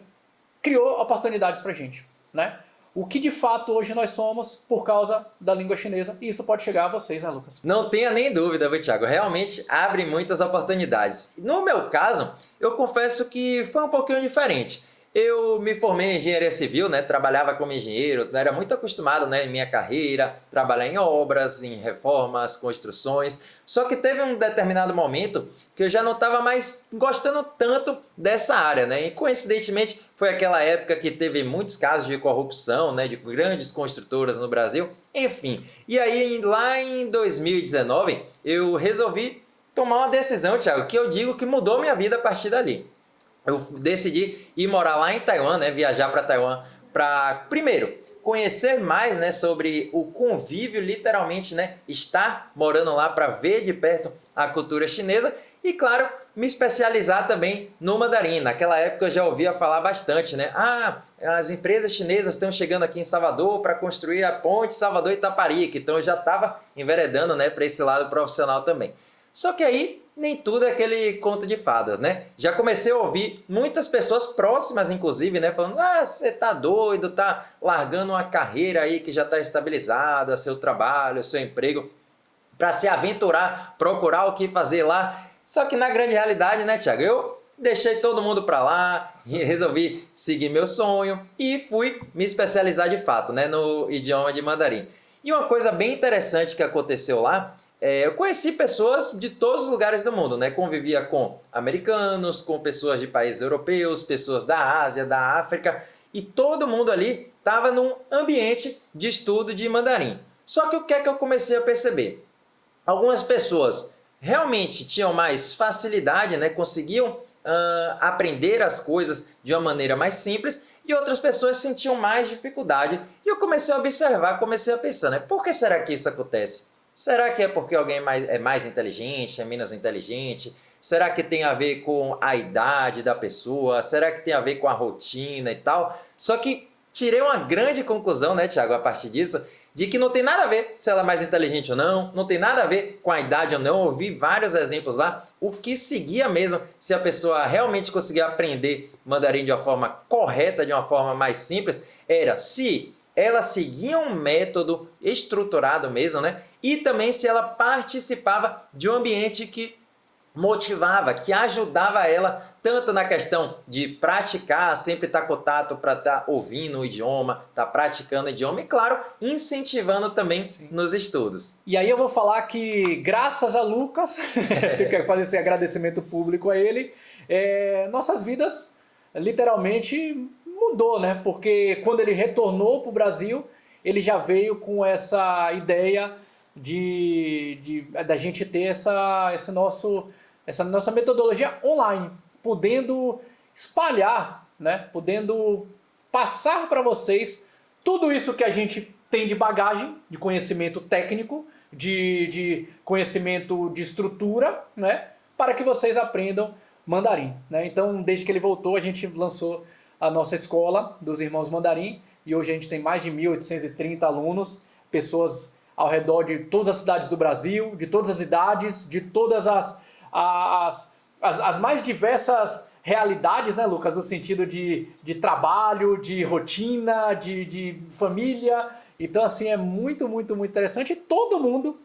criou oportunidades para a gente, né? O que de fato hoje nós somos por causa da língua chinesa, e isso pode chegar a vocês, né, Lucas? Não tenha nem dúvida, viu, Thiago? Realmente abre muitas oportunidades. No meu caso, eu confesso que foi um pouquinho diferente. Eu me formei em engenharia civil, né? Trabalhava como engenheiro, era muito acostumado, né, em minha carreira, trabalhar em obras, em reformas, construções. Só que teve um determinado momento que eu já não estava mais gostando tanto dessa área, né? E coincidentemente foi aquela época que teve muitos casos de corrupção, né, de grandes construtoras no Brasil, enfim. E aí lá em 2019 eu resolvi tomar uma decisão, Thiago, que eu digo que mudou minha vida a partir dali. Eu decidi ir morar lá em Taiwan, né, viajar para Taiwan, para, primeiro, conhecer mais, né, sobre o convívio, literalmente, né, estar morando lá para ver de perto a cultura chinesa e, claro, me especializar também no mandarim. Naquela época eu já ouvia falar bastante, né, as empresas chinesas estão chegando aqui em Salvador para construir a ponte Salvador-Itaparica, então eu já estava enveredando, né, para esse lado profissional também. Só que aí nem tudo é aquele conto de fadas, né? Já comecei a ouvir muitas pessoas próximas, inclusive, né? Falando, você tá doido, tá largando uma carreira aí que já está estabilizada, seu trabalho, seu emprego, para se aventurar, procurar o que fazer lá. Só que na grande realidade, né, Thiago? Eu deixei todo mundo para lá, resolvi seguir meu sonho e fui me especializar de fato, né, no idioma de mandarim. E uma coisa bem interessante que aconteceu lá, eu conheci pessoas de todos os lugares do mundo, né? Convivia com americanos, com pessoas de países europeus, pessoas da Ásia, da África, e todo mundo ali estava num ambiente de estudo de mandarim. Só que o que é que eu comecei a perceber? Algumas pessoas realmente tinham mais facilidade, né? Conseguiam aprender as coisas de uma maneira mais simples, e outras pessoas sentiam mais dificuldade. E eu comecei a observar, comecei a pensar, né? Por que será que isso acontece? Será que é porque alguém é mais inteligente, é menos inteligente? Será que tem a ver com a idade da pessoa? Será que tem a ver com a rotina e tal? Só que tirei uma grande conclusão, né, Thiago, a partir disso, de que não tem nada a ver se ela é mais inteligente ou não tem nada a ver com a idade ou não. Eu vi vários exemplos lá. O que seguia mesmo, se a pessoa realmente conseguia aprender mandarim de uma forma correta, de uma forma mais simples, era se ela seguia um método estruturado mesmo, né? E também se ela participava de um ambiente que motivava, que ajudava ela tanto na questão de praticar, sempre estar contato para estar ouvindo o idioma, estar praticando o idioma e, claro, incentivando também nos estudos. E aí eu vou falar que, graças a Lucas, eu quero fazer esse agradecimento público a ele, nossas vidas literalmente mudou, né? Porque quando ele retornou para o Brasil, ele já veio com essa ideia da gente ter essa nossa metodologia online, podendo espalhar, né? Podendo passar para vocês tudo isso que a gente tem de bagagem, de conhecimento técnico, de conhecimento de estrutura, né? Para que vocês aprendam mandarim, né? Então, desde que ele voltou, a gente lançou a nossa escola dos Irmãos Mandarim e hoje a gente tem mais de 1.830 alunos, pessoas ao redor de todas as cidades do Brasil, de todas as idades, de todas as mais diversas realidades, né, Lucas? No sentido de trabalho, de rotina, de família. Então, assim, é muito, muito, muito interessante. E todo mundo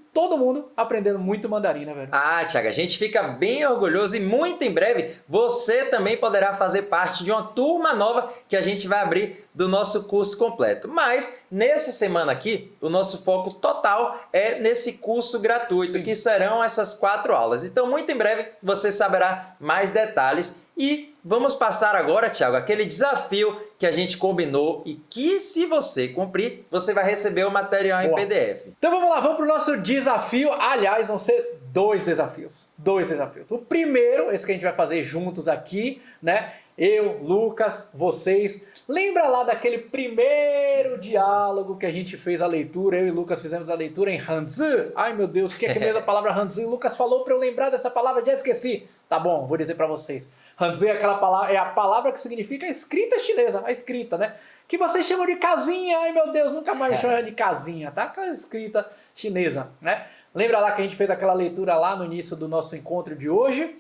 aprendendo muito mandarim, né, velho? Ah, Thiago, a gente fica bem orgulhoso e muito em breve você também poderá fazer parte de uma turma nova que a gente vai abrir do nosso curso completo. Mas, nessa semana aqui, o nosso foco total é nesse curso gratuito, que serão essas 4 aulas. Então, muito em breve você saberá mais detalhes. E vamos passar agora, Thiago, aquele desafio que a gente combinou e que, se você cumprir, você vai receber o material em PDF. Então vamos lá, vamos para o nosso desafio. Aliás, vão ser 2 desafios. 2 desafios. O primeiro, esse que a gente vai fazer juntos aqui, né? Eu, Lucas, vocês. Lembra lá daquele primeiro diálogo que a gente fez a leitura? Eu e Lucas fizemos a leitura em Hanzi. Ai, meu Deus, o que é mesmo a palavra Hanzi? O Lucas falou para eu lembrar dessa palavra, já esqueci. Tá bom, vou dizer para vocês. Hanzi é aquela palavra, é a palavra que significa escrita chinesa, a escrita, né? Que vocês chamam de casinha, ai meu Deus, nunca mais chamam de casinha, tá? Aquela escrita chinesa, né? Lembra lá que a gente fez aquela leitura lá no início do nosso encontro de hoje?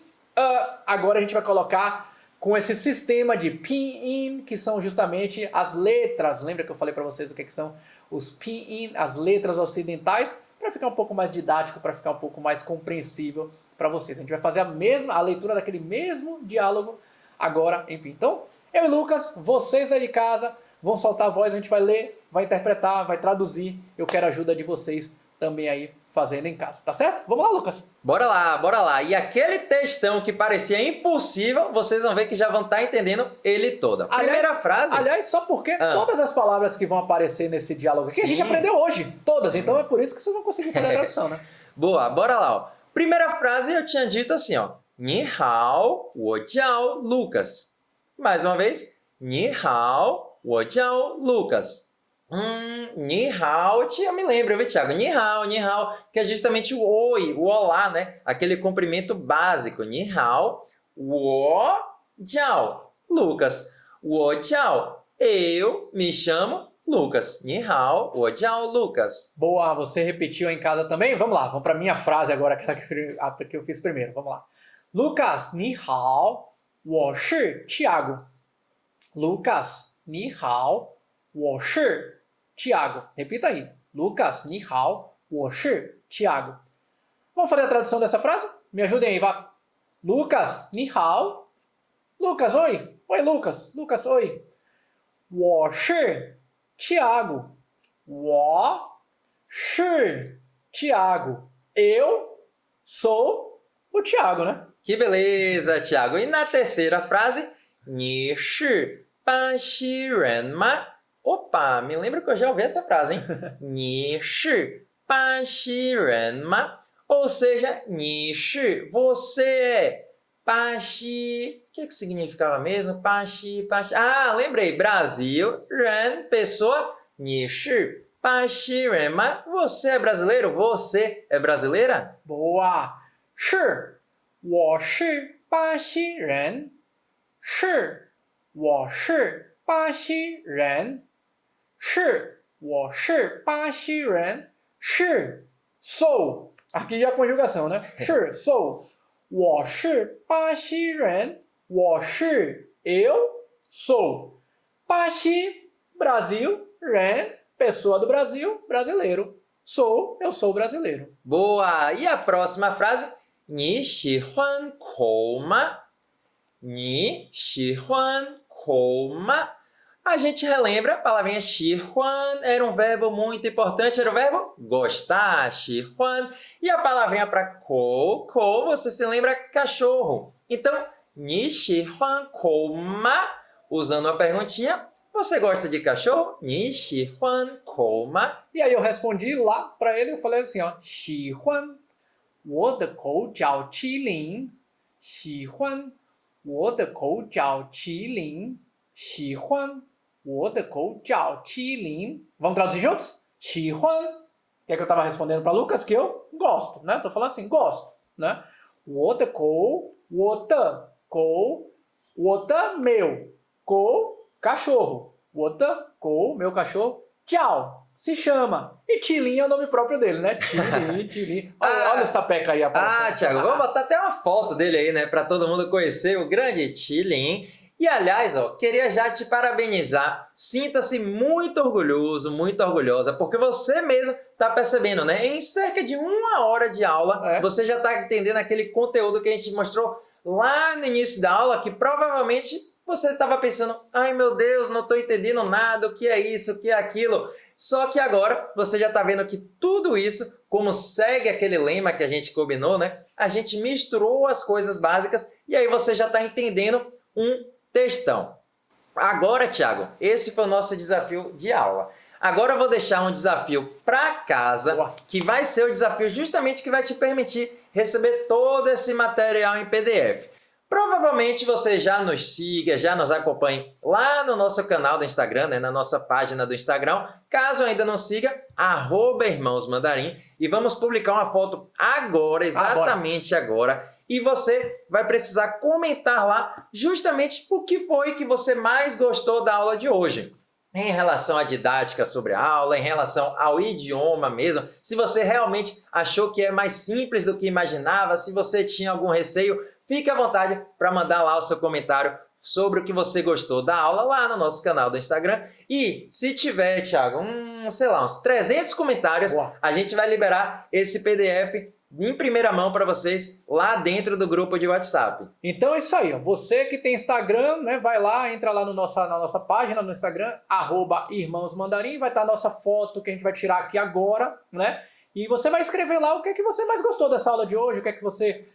Agora a gente vai colocar com esse sistema de pinyin, que são justamente as letras. Lembra que eu falei para vocês o que são os pinyin, as letras ocidentais? Para ficar um pouco mais didático, para ficar um pouco mais compreensível para vocês. A gente vai fazer a leitura daquele mesmo diálogo agora em pinyin. Então, eu e Lucas, vocês aí de casa, vão soltar a voz, a gente vai ler, vai interpretar, vai traduzir. Eu quero a ajuda de vocês também aí fazendo em casa, tá certo? Vamos lá, Lucas. Bora lá, bora lá. E aquele textão que parecia impossível, vocês vão ver que já vão estar entendendo ele todo. Primeira frase. Aliás, só porque todas as palavras que vão aparecer nesse diálogo aqui, a gente aprendeu hoje, todas. Então é por isso que vocês vão conseguir fazer a tradução, né? Boa, bora lá, ó. Primeira frase eu tinha dito assim, ó. Ni hao, wo jiao Lucas. Mais uma vez. Ni hao, wo jiao Lucas. Ni hao, eu me lembro, viu, Thiago? Ni hao, que é justamente o oi, o olá, né? Aquele cumprimento básico. Ni hao, wo jiao Lucas. Wo jiao, eu me chamo Lucas. Ni hao, wo jiao Lucas. Boa, você repetiu em casa também? Vamos lá, vamos para minha frase agora, aquela que eu fiz primeiro. Vamos lá. Lucas, ni hao, wo shi Thiago. Lucas, ni hao, wo shi Thiago. Repita aí. Lucas, ni hao, wo shi Thiago. Vamos fazer a tradução dessa frase? Me ajudem aí, vá. Lucas, ni hao. Lucas, oi. Oi, Lucas. Lucas, oi. Wo shi Thiago. Wo shi Thiago. Eu sou o Thiago, né? Que beleza, Thiago. E na terceira frase, ni shi ba xi ren ma. Opa, me lembro que eu já ouvi essa frase, hein? Ni shi ba xi ren ma. Ou seja, ni shi, você é. Ba xi, o que significava mesmo? Ba xi. Ah, lembrei. Brasil, ren, pessoa, ni shi ba xi ren ma. Você é brasileiro? Você é brasileira? Boa. Shi, wo shi ba xi ren. Shi, wo shi ba xi ren. 是，我是巴西人。是 sou. Aqui já a conjugação, né? 是 sou. 我是巴西人。我是 eu sou. 巴西 Brasil. 人 pessoa do Brasil, brasileiro. Sou, eu sou brasileiro. Boa! E a próxima frase? 你喜欢口吗？你喜欢口吗？ A gente relembra a palavrinha 喜欢, era um verbo muito importante, era o verbo gostar, 喜欢. E a palavrinha para kou, você se lembra cachorro. Então, 你喜欢口吗? Usando uma perguntinha, você gosta de cachorro? 你喜欢口吗? E aí eu respondi lá para ele, eu falei assim, ó, 喜欢我的口叫麒麟，喜欢我的口叫麒麟，喜欢我的口叫麒麟. Vamos traduzir juntos? 喜欢 que é que eu tava respondendo para Lucas? Que eu gosto, né? Tô falando assim, gosto, né? 我的狗, 我的狗, 我的 meu, 狗 cachorro, 我的狗 meu cachorro, tchau, se chama. E Tilin é o nome próprio dele, né? Tilin. Olha essa peca aí aparecendo. Thiago, vamos botar até uma foto dele aí, né? Para todo mundo conhecer o grande Tilin. E aliás, queria já te parabenizar. Sinta-se muito orgulhoso, muito orgulhosa, porque você mesmo está percebendo, né? Em cerca de 1 hora de aula, você já está entendendo aquele conteúdo que a gente mostrou lá no início da aula, que provavelmente você estava pensando, ai meu Deus, não estou entendendo nada, o que é isso, o que é aquilo. Só que agora você já está vendo que tudo isso, como segue aquele lema que a gente combinou, né? A gente misturou as coisas básicas e aí você já está entendendo um textão. Agora, Thiago, esse foi o nosso desafio de aula. Agora eu vou deixar um desafio para casa, que vai ser o desafio justamente que vai te permitir receber todo esse material em PDF. Provavelmente você já nos siga, já nos acompanhe lá no nosso canal do Instagram, né, na nossa página do Instagram. Caso ainda não siga, @irmãosmandarim. E vamos publicar uma foto agora, exatamente agora. E você vai precisar comentar lá justamente o que foi que você mais gostou da aula de hoje. Em relação à didática sobre a aula, em relação ao idioma mesmo, se você realmente achou que é mais simples do que imaginava, se você tinha algum receio, fique à vontade para mandar lá o seu comentário sobre o que você gostou da aula lá no nosso canal do Instagram. E se tiver, Thiago, uns 300 comentários, a gente vai liberar esse PDF em primeira mão para vocês lá dentro do grupo de WhatsApp. Então é isso aí, ó. Você que tem Instagram, né, vai lá, entra lá na nossa página no Instagram, @irmãosmandarim, vai estar a nossa foto que a gente vai tirar aqui agora, né? E você vai escrever lá o que é que você mais gostou dessa aula de hoje, o que é que você,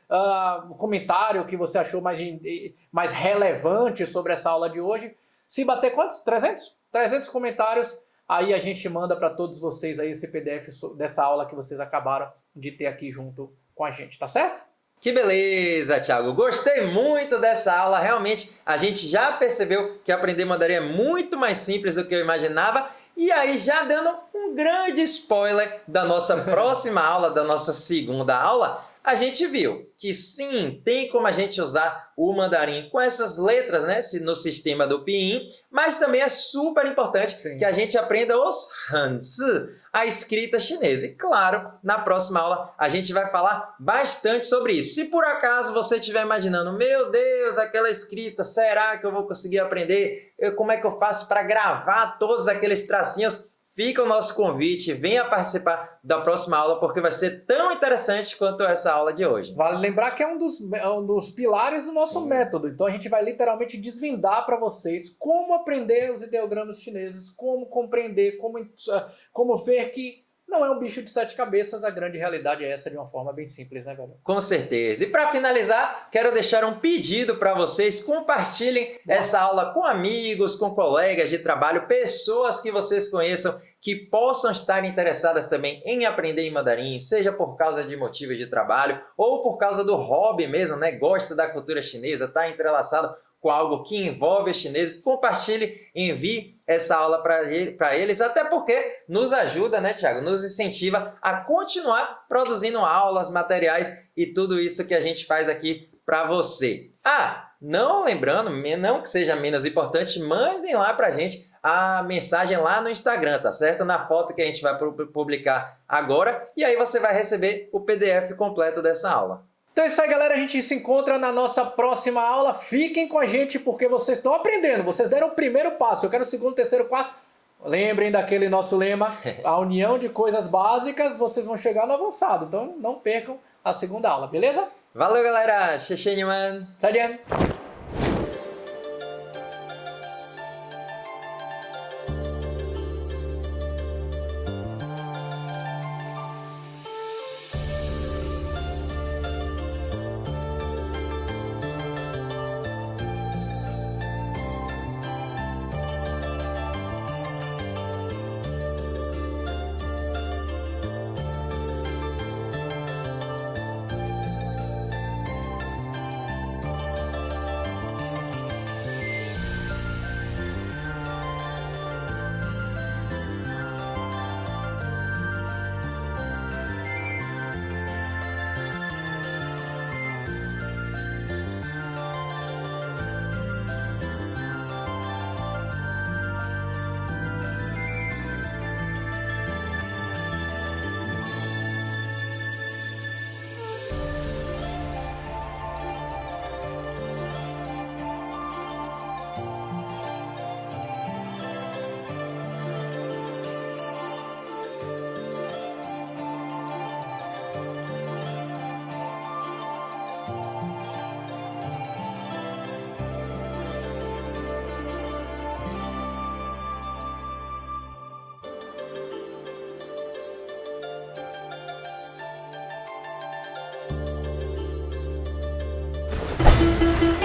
o comentário que você achou mais relevante sobre essa aula de hoje. Se bater quantos? 300? 300 comentários, aí a gente manda para todos vocês aí esse PDF dessa aula que vocês acabaram de ter aqui junto com a gente, tá certo? Que beleza, Thiago! Gostei muito dessa aula, realmente a gente já percebeu que aprender mandarim é muito mais simples do que eu imaginava. E aí, já dando um grande spoiler da nossa próxima aula, da nossa segunda aula, a gente viu que sim, tem como a gente usar o mandarim com essas letras, né, no sistema do pinyin, mas também é super importante que a gente aprenda os hanzi, a escrita chinesa. E claro, na próxima aula a gente vai falar bastante sobre isso. Se por acaso você estiver imaginando, meu Deus, aquela escrita, será que eu vou conseguir aprender? Como é que eu faço para gravar todos aqueles tracinhos? Fica o nosso convite, venha participar da próxima aula, porque vai ser tão interessante quanto essa aula de hoje. Vale lembrar que é um dos pilares do nosso método. Então a gente vai literalmente desvendar para vocês como aprender os ideogramas chineses, como compreender, como ver que não é um bicho de 7 cabeças, a grande realidade é essa de uma forma bem simples, né, velho? Com certeza. E para finalizar, quero deixar um pedido para vocês, compartilhem essa aula com amigos, com colegas de trabalho, pessoas que vocês conheçam, que possam estar interessadas também em aprender em mandarim, seja por causa de motivos de trabalho ou por causa do hobby mesmo, né? Gosta da cultura chinesa, está entrelaçado com algo que envolve os chineses. Compartilhe, envie essa aula para eles, até porque nos ajuda, né, Thiago? Nos incentiva a continuar produzindo aulas, materiais e tudo isso que a gente faz aqui para você. Não lembrando, não que seja menos importante, mandem lá para a gente a mensagem lá no Instagram, tá certo? Na foto que a gente vai publicar agora, e aí você vai receber o PDF completo dessa aula. Então é isso aí, galera. A gente se encontra na nossa próxima aula. Fiquem com a gente porque vocês estão aprendendo. Vocês deram o primeiro passo. Eu quero o segundo, terceiro, quarto. Lembrem daquele nosso lema, a união de coisas básicas, vocês vão chegar no avançado. Então não percam a segunda aula, beleza? Valeu, galera. Xexenman. Zaijian. Tchau.